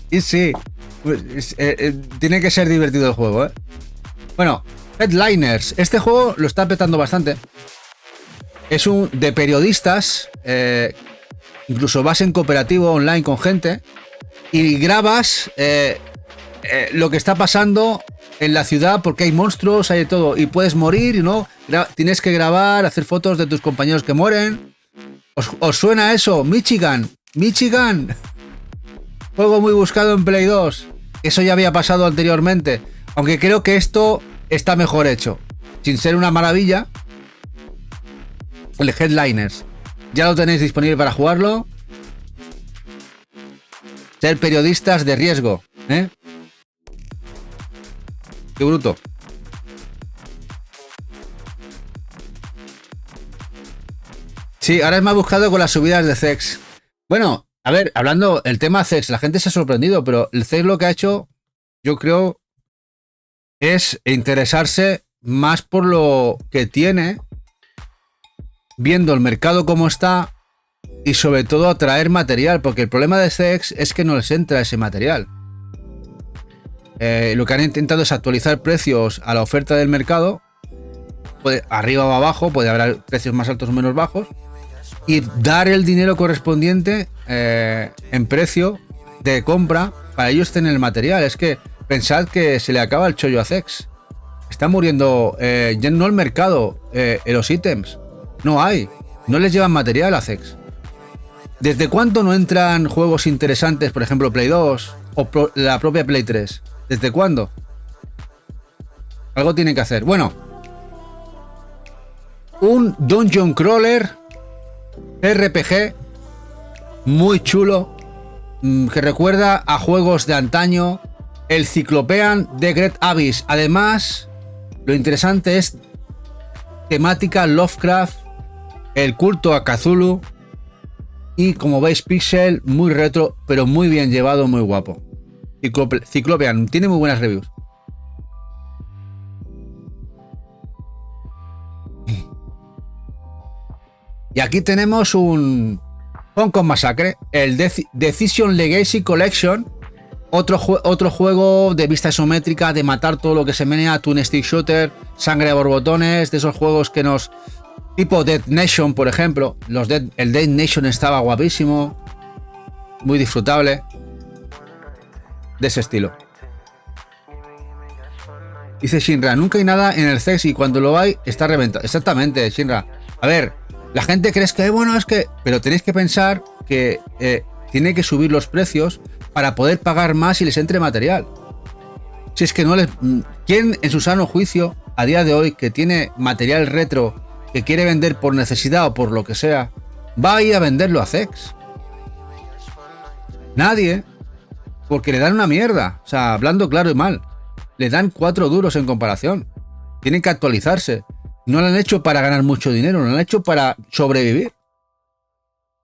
[SPEAKER 1] Y sí, tiene que ser divertido el juego, ¿eh? Bueno, Headliners. Este juego lo está petando bastante. Es un de periodistas. Incluso vas en cooperativo online con gente y grabas lo que está pasando en la ciudad, porque hay monstruos, hay de todo, y puedes morir, ¿no? Tienes que grabar, hacer fotos de tus compañeros que mueren. ¿Os suena eso? Michigan. Juego muy buscado en Play 2. Eso ya había pasado anteriormente, aunque creo que esto está mejor hecho. Sin ser una maravilla, el Headliners. Ya lo tenéis disponible para jugarlo. Ser periodistas de riesgo, ¿eh? Qué bruto. Sí, ahora me ha buscado con las subidas de CEX. Bueno, a ver, hablando el tema CEX, la gente se ha sorprendido, pero el CEX lo que ha hecho, yo creo, es interesarse más por lo que tiene, viendo el mercado como está, y sobre todo atraer material, porque el problema de CEX es que no les entra ese material. Lo que han intentado es actualizar precios a la oferta del mercado, arriba o abajo, puede haber precios más altos o menos bajos, y dar el dinero correspondiente en precio de compra para ellos tener el material. Es que pensad que se le acaba el chollo a CEX. Está muriendo ya no el mercado, los ítems. No hay. No les llevan material a CEX. ¿Desde cuándo no entran juegos interesantes, por ejemplo Play 2 o la propia Play 3? ¿Desde cuándo? Algo tienen que hacer. Bueno, un Dungeon Crawler RPG muy chulo, que recuerda a juegos de antaño, el Cyclopean de Great Abyss. Además, lo interesante es temática Lovecraft, el culto a Cthulhu, y como veis pixel muy retro, pero muy bien llevado, muy guapo. Cyclopean tiene muy buenas reviews. Y aquí tenemos un Hong Kong Massacre, el Decision Legacy Collection, otro juego de vista isométrica, de matar todo lo que se menea, Twin Stick Shooter, sangre de borbotones, de esos juegos que nos... tipo Dead Nation, por ejemplo. El Dead Nation estaba guapísimo, muy disfrutable, de ese estilo. Dice Shinra, nunca hay nada en el CEX y cuando lo hay está reventado. Exactamente, Shinra. A ver, la gente cree que, bueno, es que... Pero tenéis que pensar que tiene que subir los precios para poder pagar más y les entre material. Si es que no les... ¿Quién en su sano juicio, a día de hoy, que tiene material retro, que quiere vender por necesidad o por lo que sea, va a ir a venderlo a CEX? Nadie. Porque le dan una mierda. O sea, hablando claro y mal. Le dan 4 duros en comparación. Tienen que actualizarse. No lo han hecho para ganar mucho dinero, lo han hecho para sobrevivir.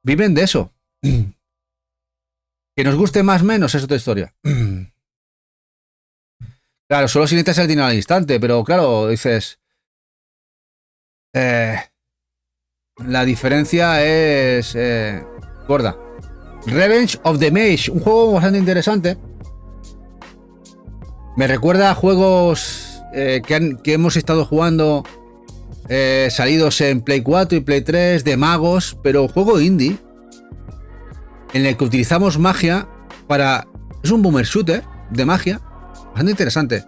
[SPEAKER 1] Viven de eso. Que nos guste más o menos es otra historia. Claro, solo si necesitas el dinero al instante, pero claro, dices... la diferencia es gorda. Revenge of the Mage, un juego bastante interesante. Me recuerda a juegos que hemos estado jugando salidos en Play 4 y Play 3 de magos, pero juego indie en el que utilizamos magia para... Es un boomer shooter de magia, bastante interesante.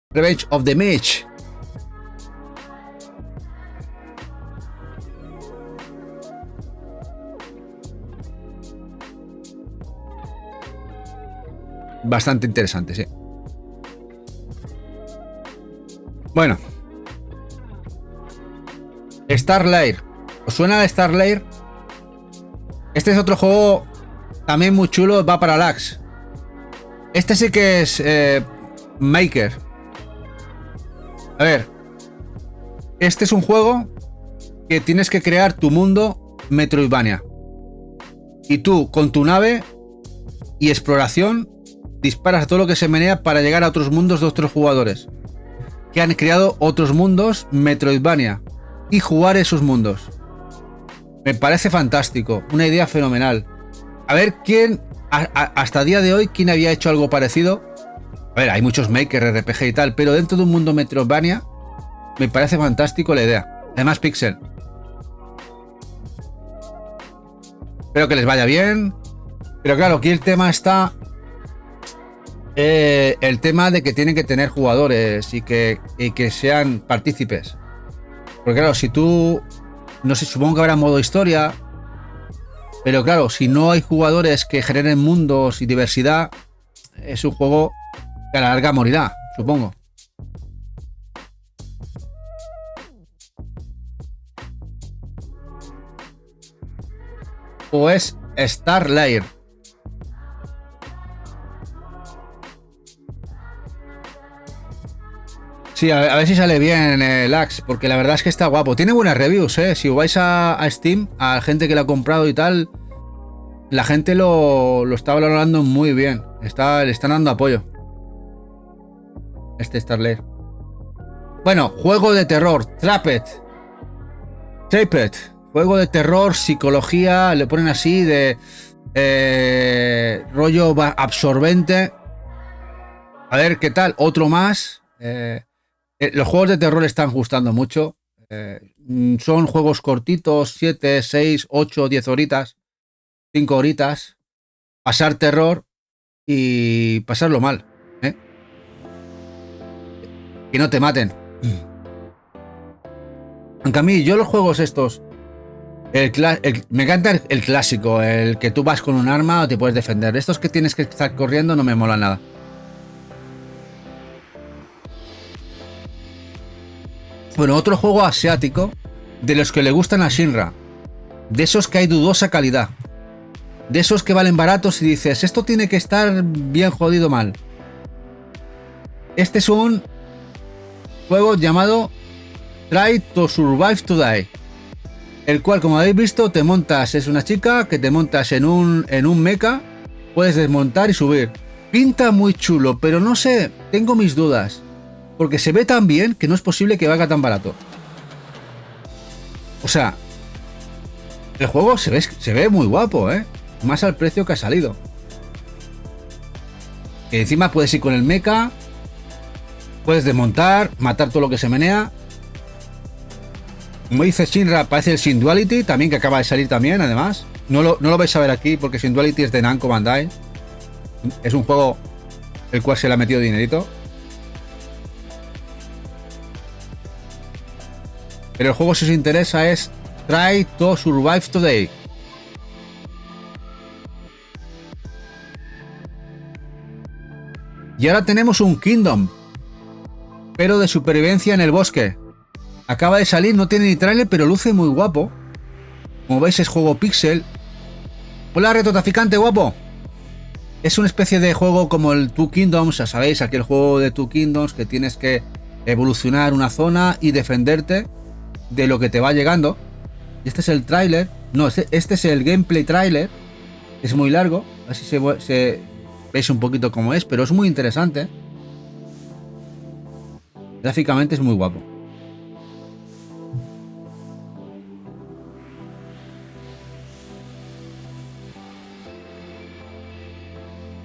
[SPEAKER 1] Revenge of the Mage. Bastante interesante, sí. Bueno. Starlair. ¿Os suena de Starlair? Este es otro juego también muy chulo, va para Lax. Este sí que es Maker. A ver. Este es un juego que tienes que crear tu mundo Metroidvania. Y tú, con tu nave y exploración, disparas a todo lo que se menea para llegar a otros mundos de otros jugadores que han creado otros mundos Metroidvania y jugar esos mundos. Me parece fantástico, una idea fenomenal. A ver quién, hasta el día de hoy, quién había hecho algo parecido. A ver, hay muchos makers, RPG y tal, pero dentro de un mundo Metroidvania me parece fantástico la idea. Además, pixel. Espero que les vaya bien. Pero claro, aquí el tema está... el tema de que tienen que tener jugadores y que sean partícipes. Porque claro, si tú... No sé, supongo que habrá modo historia. Pero claro, si no hay jugadores que generen mundos y diversidad, es un juego que a la larga morirá, supongo. O es Starlair. Sí, a ver si sale bien el Axe, porque la verdad es que está guapo. Tiene buenas reviews, Si vais a Steam, a gente que lo ha comprado y tal, la gente lo está valorando muy bien. Le están dando apoyo. Starlair. Bueno, juego de terror, Trapped. Juego de terror, psicología, le ponen así, de rollo absorbente. A ver qué tal, otro más. Los juegos de terror están gustando mucho. Son juegos cortitos, 7, 6, 8, 10 horitas, 5 horitas. Pasar terror y pasarlo mal. Que no te maten. Aunque a mí, yo los juegos estos, me encanta el clásico, el que tú vas con un arma o te puedes defender. Estos que tienes que estar corriendo no me mola nada. Bueno, otro juego asiático de los que le gustan a Shinra. De esos que hay dudosa calidad. De esos que valen baratos y dices, esto tiene que estar bien jodido mal. Este es un juego llamado Try to Survive Today. El cual, como habéis visto, te montas, es una chica que te montas en un mecha, puedes desmontar y subir. Pinta muy chulo, pero no sé, tengo mis dudas. Porque se ve tan bien que no es posible que valga tan barato. O sea, el juego se ve muy guapo, ¿eh? Más al precio que ha salido. Que encima puedes ir con el mecha, puedes desmontar, matar todo lo que se menea. Como dice Shinra, parece el Shin Duality, también que acaba de salir también, además. No lo vais a ver aquí porque Shin Duality es de Namco Bandai. Es un juego el cual se le ha metido dinerito. Pero el juego, si os interesa, es Try to Survive Today. Y ahora tenemos un Kingdom, pero de supervivencia en el bosque. Acaba de salir, no tiene ni trailer, pero luce muy guapo. Como veis, es juego pixel. Hola, retrotraficante guapo. Es una especie de juego como el Two Kingdoms, ya sabéis, aquel juego de Two Kingdoms que tienes que evolucionar una zona y defenderte de lo que te va llegando. Y este es el tráiler. No, este es el gameplay tráiler. Es muy largo, así se veis un poquito cómo es, pero es muy interesante. Gráficamente es muy guapo.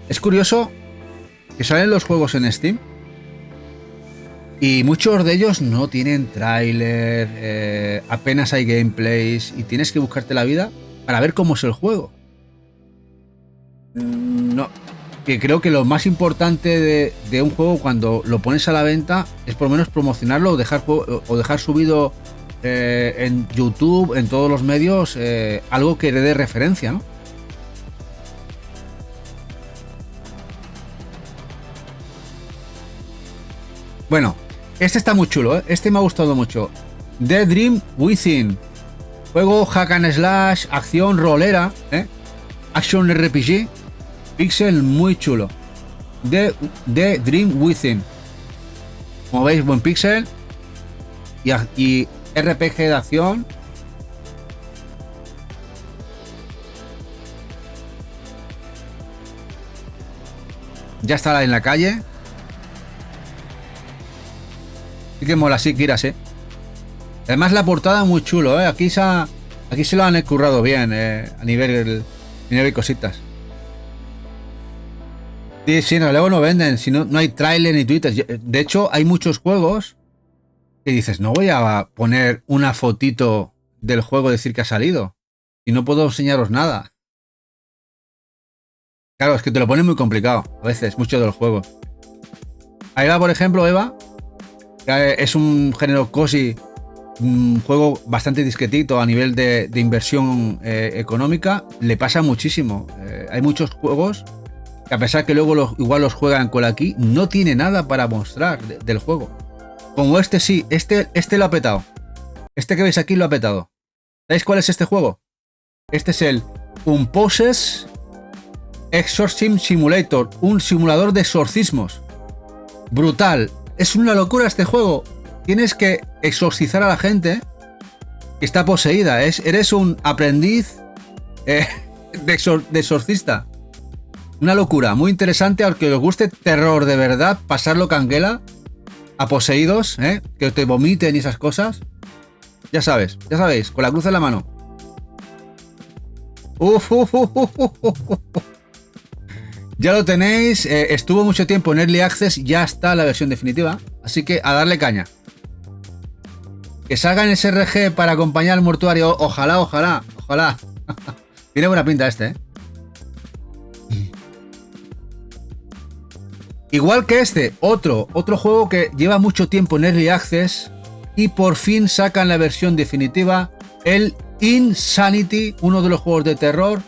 [SPEAKER 1] Es curioso que salen los juegos en Steam y muchos de ellos no tienen tráiler, apenas hay gameplays y tienes que buscarte la vida para ver cómo es el juego. No, que creo que lo más importante de un juego cuando lo pones a la venta es por lo menos promocionarlo o dejar subido en YouTube, en todos los medios, algo que le dé referencia, ¿no? Bueno, este está muy chulo, ¿eh? Este me ha gustado mucho. The Dream Within. Juego hack and slash, acción rolera, ¿eh? Action RPG. Pixel muy chulo. The Dream Within. Como veis, buen pixel. Y RPG de acción. Ya está en la calle. Sí que mola, sí, Kiras, ¿eh? Además la portada muy chulo, ¿eh? Aquí se lo han currado bien, a nivel cositas. Sí, no, luego no venden, si no hay trailer ni Twitter. De hecho, hay muchos juegos que dices, no voy a poner una fotito del juego, decir que ha salido. Y no puedo enseñaros nada. Claro, es que te lo ponen muy complicado, a veces, muchos de los juegos. Ahí va, por ejemplo, Eva. Es un género cozy, un juego bastante discretito a nivel de inversión económica. Le pasa muchísimo. Hay muchos juegos que, a pesar que luego igual los juegan con aquí, no tiene nada para mostrar del juego. Como este sí, este lo ha petado. Este que veis aquí lo ha petado. ¿Sabéis cuál es este juego? Este es el Unposes Exorcism Simulator, un simulador de exorcismos. Brutal. Es una locura este juego. Tienes que exorcizar a la gente que está poseída. Eres un aprendiz de exorcista. Una locura, muy interesante. Aunque os guste terror de verdad, pasarlo canguela a poseídos, que te vomiten y esas cosas. Ya sabéis, con la cruz en la mano. Ya lo tenéis, estuvo mucho tiempo en Early Access, ya está la versión definitiva, así que a darle caña. Que salga en SRG para acompañar al mortuario, ojalá. Tiene buena pinta este, Igual que este, otro juego que lleva mucho tiempo en Early Access y por fin sacan la versión definitiva, el Insanity, uno de los juegos de terror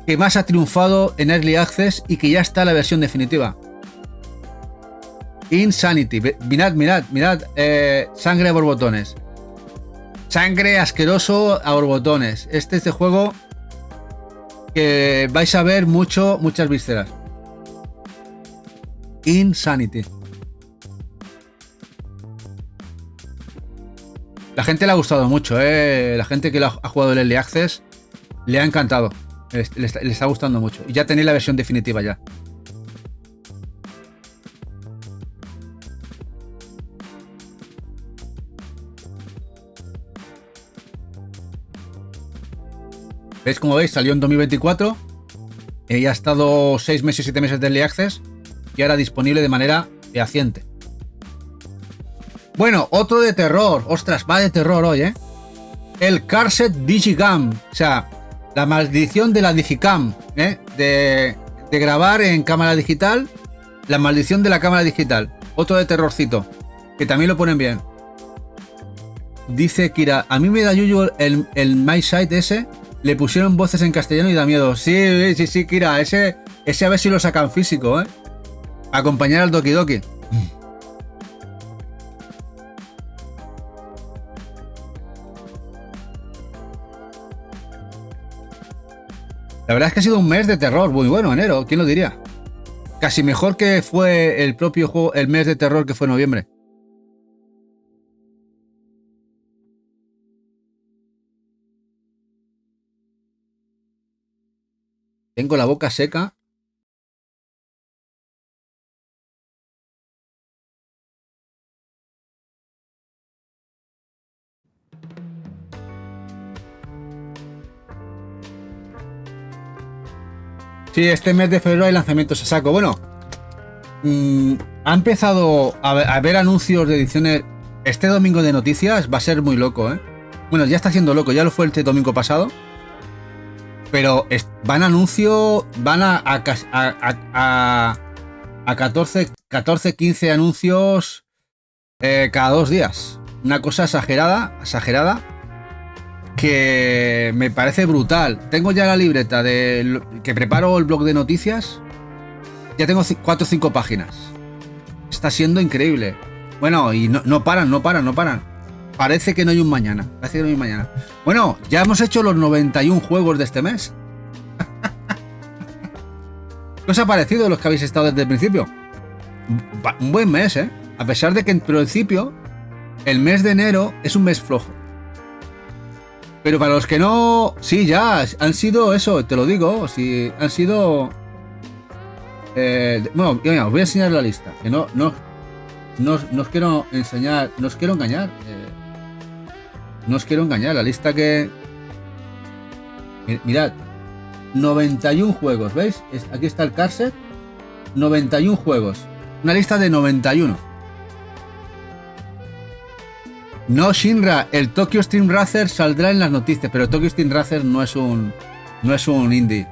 [SPEAKER 1] que más ha triunfado en Early Access y que ya está la versión definitiva. Insanity. Mirad, sangre a borbotones. Sangre asqueroso a borbotones. Este es de juego que vais a ver muchas vísceras. Insanity. La gente le ha gustado mucho, La gente que ha jugado el Early Access le ha encantado. Le está gustando mucho. Y ya tenéis la versión definitiva ya. ¿Veis? Como veis, salió en 2024. Ya ha estado 6 meses, 7 meses de Early Access. Y ahora disponible de manera fehaciente. Bueno, otro de terror. Ostras, va de terror hoy, El Cursed Digicam. O sea, la maldición de la Digicam. De grabar en cámara digital. La maldición de la cámara digital. Otro de terrorcito. Que también lo ponen bien. Dice Kira, a mí me da yuyu el My Site ese. Le pusieron voces en castellano y da miedo. Sí, Kira. Ese a ver si lo sacan físico, Acompañar al Doki Doki. La verdad es que ha sido un mes de terror muy bueno, enero. ¿Quién lo diría? Casi mejor que fue el propio juego, el mes de terror que fue noviembre. Tengo la boca seca. Sí, este mes de febrero hay lanzamientos a saco. Bueno, ha empezado a haber anuncios de ediciones. Este domingo de noticias va a ser muy loco, Bueno, ya está siendo loco, ya lo fue el domingo pasado. Pero van anuncios, van a 14, 15 anuncios cada 2 días. Una cosa exagerada, que me parece brutal. Tengo ya la libreta que preparo el blog de noticias. Ya tengo 4 o 5 páginas. Está siendo increíble. Bueno, y no paran. Parece que no hay un mañana. Bueno, ya hemos hecho los 91 juegos de este mes. ¿Qué os ha parecido los que habéis estado desde el principio? Un buen mes, A pesar de que en principio el mes de enero es un mes flojo. Pero para los que no... Sí, ya han sido eso, te lo digo. Sí, han sido... bueno, os voy a enseñar la lista. Que no os quiero enseñar... No os quiero engañar. No os quiero engañar. La lista que... Mirad. 91 juegos, ¿veis? Aquí está el Cursed. 91 juegos. Una lista de 91. No, Shinra, el Tokyo Stream Racer saldrá en las noticias, pero Tokyo Stream Racer no es un indie.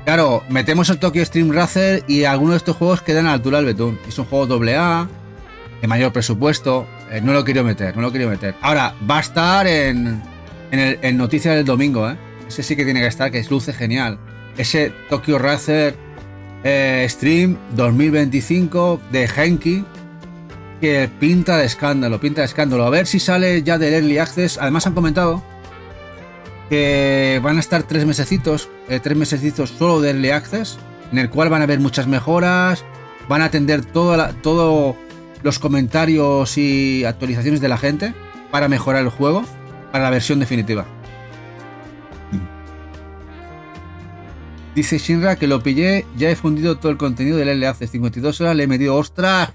[SPEAKER 1] Claro, metemos el Tokyo Stream Racer y algunos de estos juegos quedan a la altura del betún. Es un juego AA, de mayor presupuesto. No lo quiero meter. Ahora, va a estar en noticias del domingo, Ese sí que tiene que estar, que luce genial. Ese Tokyo Racer Stream 2025 de Genki, que pinta de escándalo. A ver si sale ya del Early Access. Además han comentado que van a estar 3 mesecitos solo de Early Access, en el cual van a haber muchas mejoras, van a atender todos los comentarios y actualizaciones de la gente para mejorar el juego para la versión definitiva. Dice Shinra que lo pillé, ya he fundido todo el contenido del Early Access, 52 horas le he metido. ¡Ostras!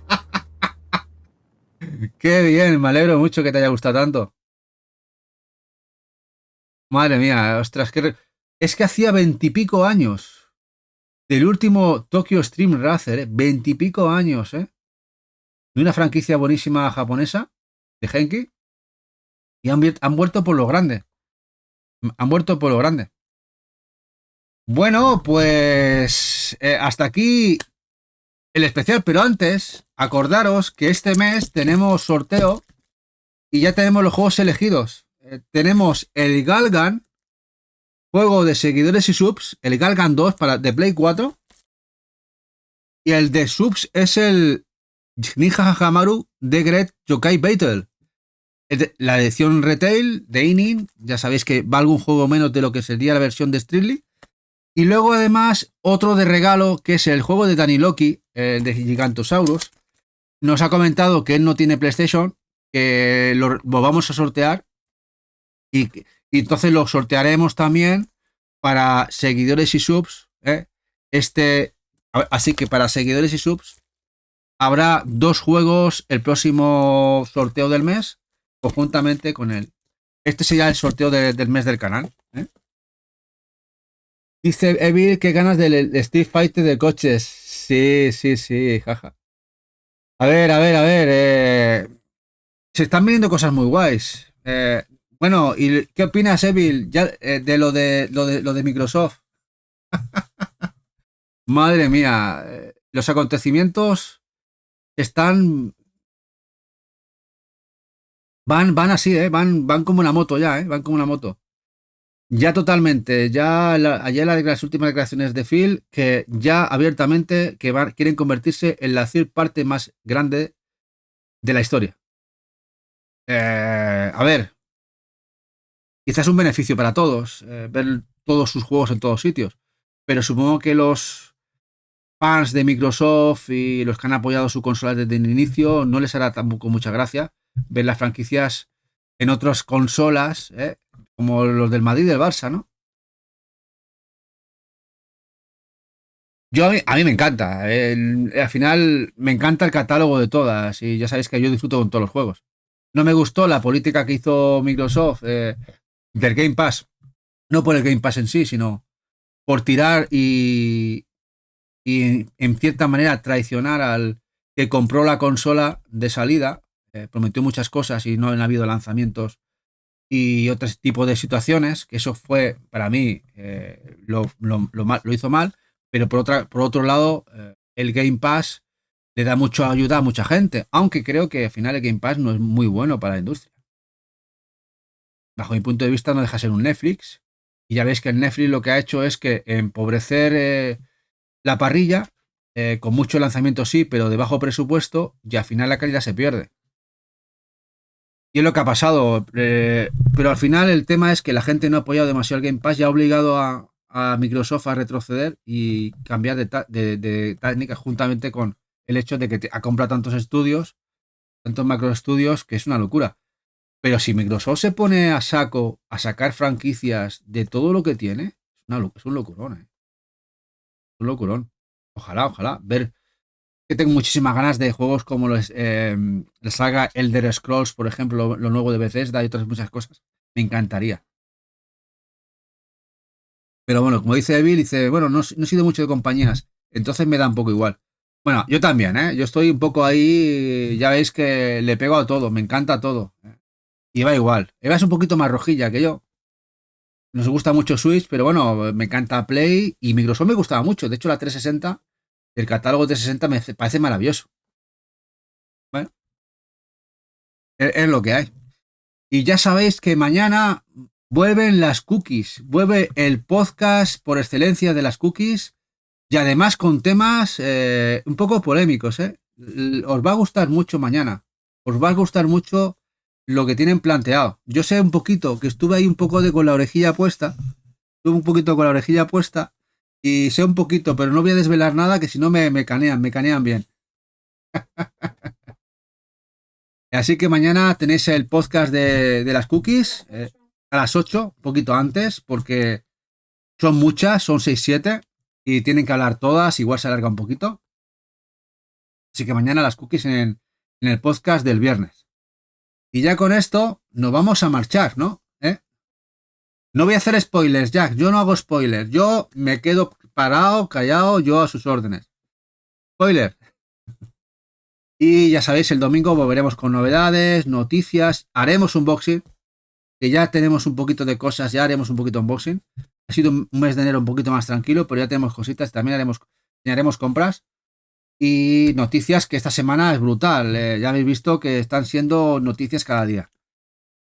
[SPEAKER 1] ¡Qué bien! Me alegro mucho que te haya gustado tanto. Madre mía, ostras, es que hacía 20 y pico años del último Tokyo Stream Racer, 20 y pico años, de una franquicia buenísima japonesa, de Genki, y han vuelto por lo grande. Bueno, pues hasta aquí el especial, pero antes, acordaros que este mes tenemos sorteo y ya tenemos los juegos elegidos. Tenemos el Galgan, juego de seguidores y subs, el Galgan 2 de Play 4, y el de subs es el Ninja Hamaru de Great Yokai Battle. La edición retail de Inning, ya sabéis que va algún juego menos de lo que sería la versión de Strictly. Y luego además otro de regalo, que es el juego de Danny Loki, el de Gigantosaurus. Nos ha comentado que él no tiene PlayStation, que lo vamos a sortear y, y entonces lo sortearemos también para seguidores y subs. Así que para seguidores y subs habrá 2 juegos el próximo sorteo del mes, conjuntamente con él. Este sería el sorteo del mes del canal. Dice Evil que ganas del Street Fighter de coches. Sí, sí, sí, jaja. A ver, a ver, a ver. Se están viendo cosas muy guays. Bueno, ¿y qué opinas, Evil, ya, de lo de Microsoft? Madre mía, los acontecimientos están van así, van como una moto ya, van como una moto. Ya totalmente, ayer las últimas declaraciones de Phil, que ya abiertamente quieren convertirse en la parte más grande de la historia. A ver, quizás un beneficio para todos, ver todos sus juegos en todos sitios, pero supongo que los fans de Microsoft y los que han apoyado su consola desde el inicio no les hará tampoco mucha gracia ver las franquicias en otras consolas, como los del Madrid y del Barça, ¿no? A mí me encanta. Al final me encanta el catálogo de todas y ya sabéis que yo disfruto con todos los juegos. No me gustó la política que hizo Microsoft del Game Pass. No por el Game Pass en sí, sino por tirar y en cierta manera traicionar al que compró la consola de salida. Prometió muchas cosas y no han habido lanzamientos y otro tipo de situaciones, que eso fue para mí lo hizo mal, pero por otro lado el Game Pass le da mucha ayuda a mucha gente, aunque creo que al final el Game Pass no es muy bueno para la industria. Bajo mi punto de vista no deja ser un Netflix y ya veis que el Netflix lo que ha hecho es que empobrecer la parrilla con mucho lanzamiento sí, pero de bajo presupuesto y al final la calidad se pierde. Y es lo que ha pasado. Pero al final el tema es que la gente no ha apoyado demasiado el Game Pass y ha obligado a Microsoft a retroceder y cambiar de técnica juntamente con el hecho de que ha comprado tantos estudios, tantos macro estudios, que es una locura. Pero si Microsoft se pone a saco a sacar franquicias de todo lo que tiene, es un locurón, ¿eh? Es un locurón. Ojalá, ojalá. Ver que tengo muchísimas ganas de juegos como la saga Elder Scrolls, por ejemplo, lo nuevo de Bethesda y otras muchas cosas. Me encantaría. Pero bueno, como dice Bill, dice, bueno, no he sido mucho de compañías, entonces me da un poco igual. Bueno, yo también, ¿eh? Yo estoy un poco ahí, ya veis que le pego a todo, me encanta todo. Y va igual. Eva es un poquito más rojilla que yo. Nos gusta mucho Switch, pero bueno, me encanta Play y Microsoft me gustaba mucho. De hecho, la 360, el catálogo 360 me parece maravilloso. Bueno, es lo que hay. Y ya sabéis que mañana vuelven las cookies, vuelve el podcast por excelencia de las cookies y además con temas un poco polémicos. Os va a gustar mucho mañana, os va a gustar mucho lo que tienen planteado. Yo sé un poquito, que estuve ahí un poco con la orejilla puesta, estuve un poquito con la orejilla puesta y sé un poquito, pero no voy a desvelar nada que si no me canean bien. Así que mañana tenéis el podcast de las cookies a las 8, un poquito antes, porque son muchas, son 6 7 y tienen que hablar todas, igual se alarga un poquito. Así que mañana las cookies en el podcast del viernes. Y ya con esto nos vamos a marchar, ¿no? No voy a hacer spoilers, Jack, yo no hago spoilers, yo me quedo parado, callado, yo a sus órdenes. Spoiler. Y ya sabéis, el domingo volveremos con novedades, noticias, haremos unboxing, que ya tenemos un poquito de cosas, ya haremos un poquito de unboxing. Ha sido un mes de enero un poquito más tranquilo, pero ya tenemos cositas, también haremos compras y noticias que esta semana es brutal. Ya habéis visto que están siendo noticias cada día.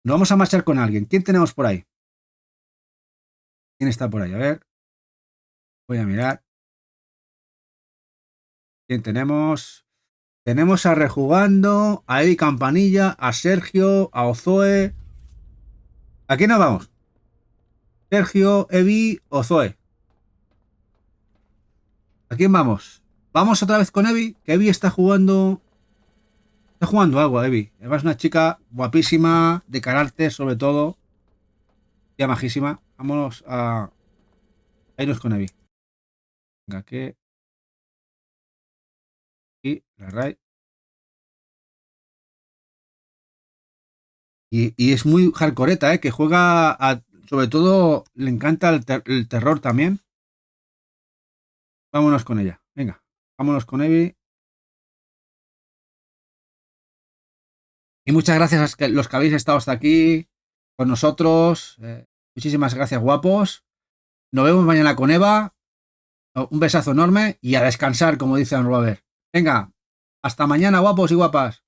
[SPEAKER 1] Nos vamos a marchar con alguien. ¿Quién tenemos por ahí? ¿Quién está por ahí? A ver, voy a mirar. ¿Quién tenemos? Tenemos a Rejugando, a Eddie Campanilla, a Sergio, a Ozoe. ¿A quién nos vamos? Sergio, Evi, Ozoe. ¿A quién vamos? Vamos otra vez con Evi, que Evi está jugando. Está jugando algo, Evi. Además, una chica guapísima, de carácter, sobre todo. Ya majísima. Vámonos a irnos con Evi. Venga, que. Y la RAI. Y es muy hardcoreta, que juega sobre todo le encanta el terror también. Vámonos con ella. Venga, vámonos con Evi. Y muchas gracias a los que habéis estado hasta aquí con nosotros. Muchísimas gracias, guapos. Nos vemos mañana con Eva. Un besazo enorme y a descansar, como dice Robert. Venga, hasta mañana, guapos y guapas.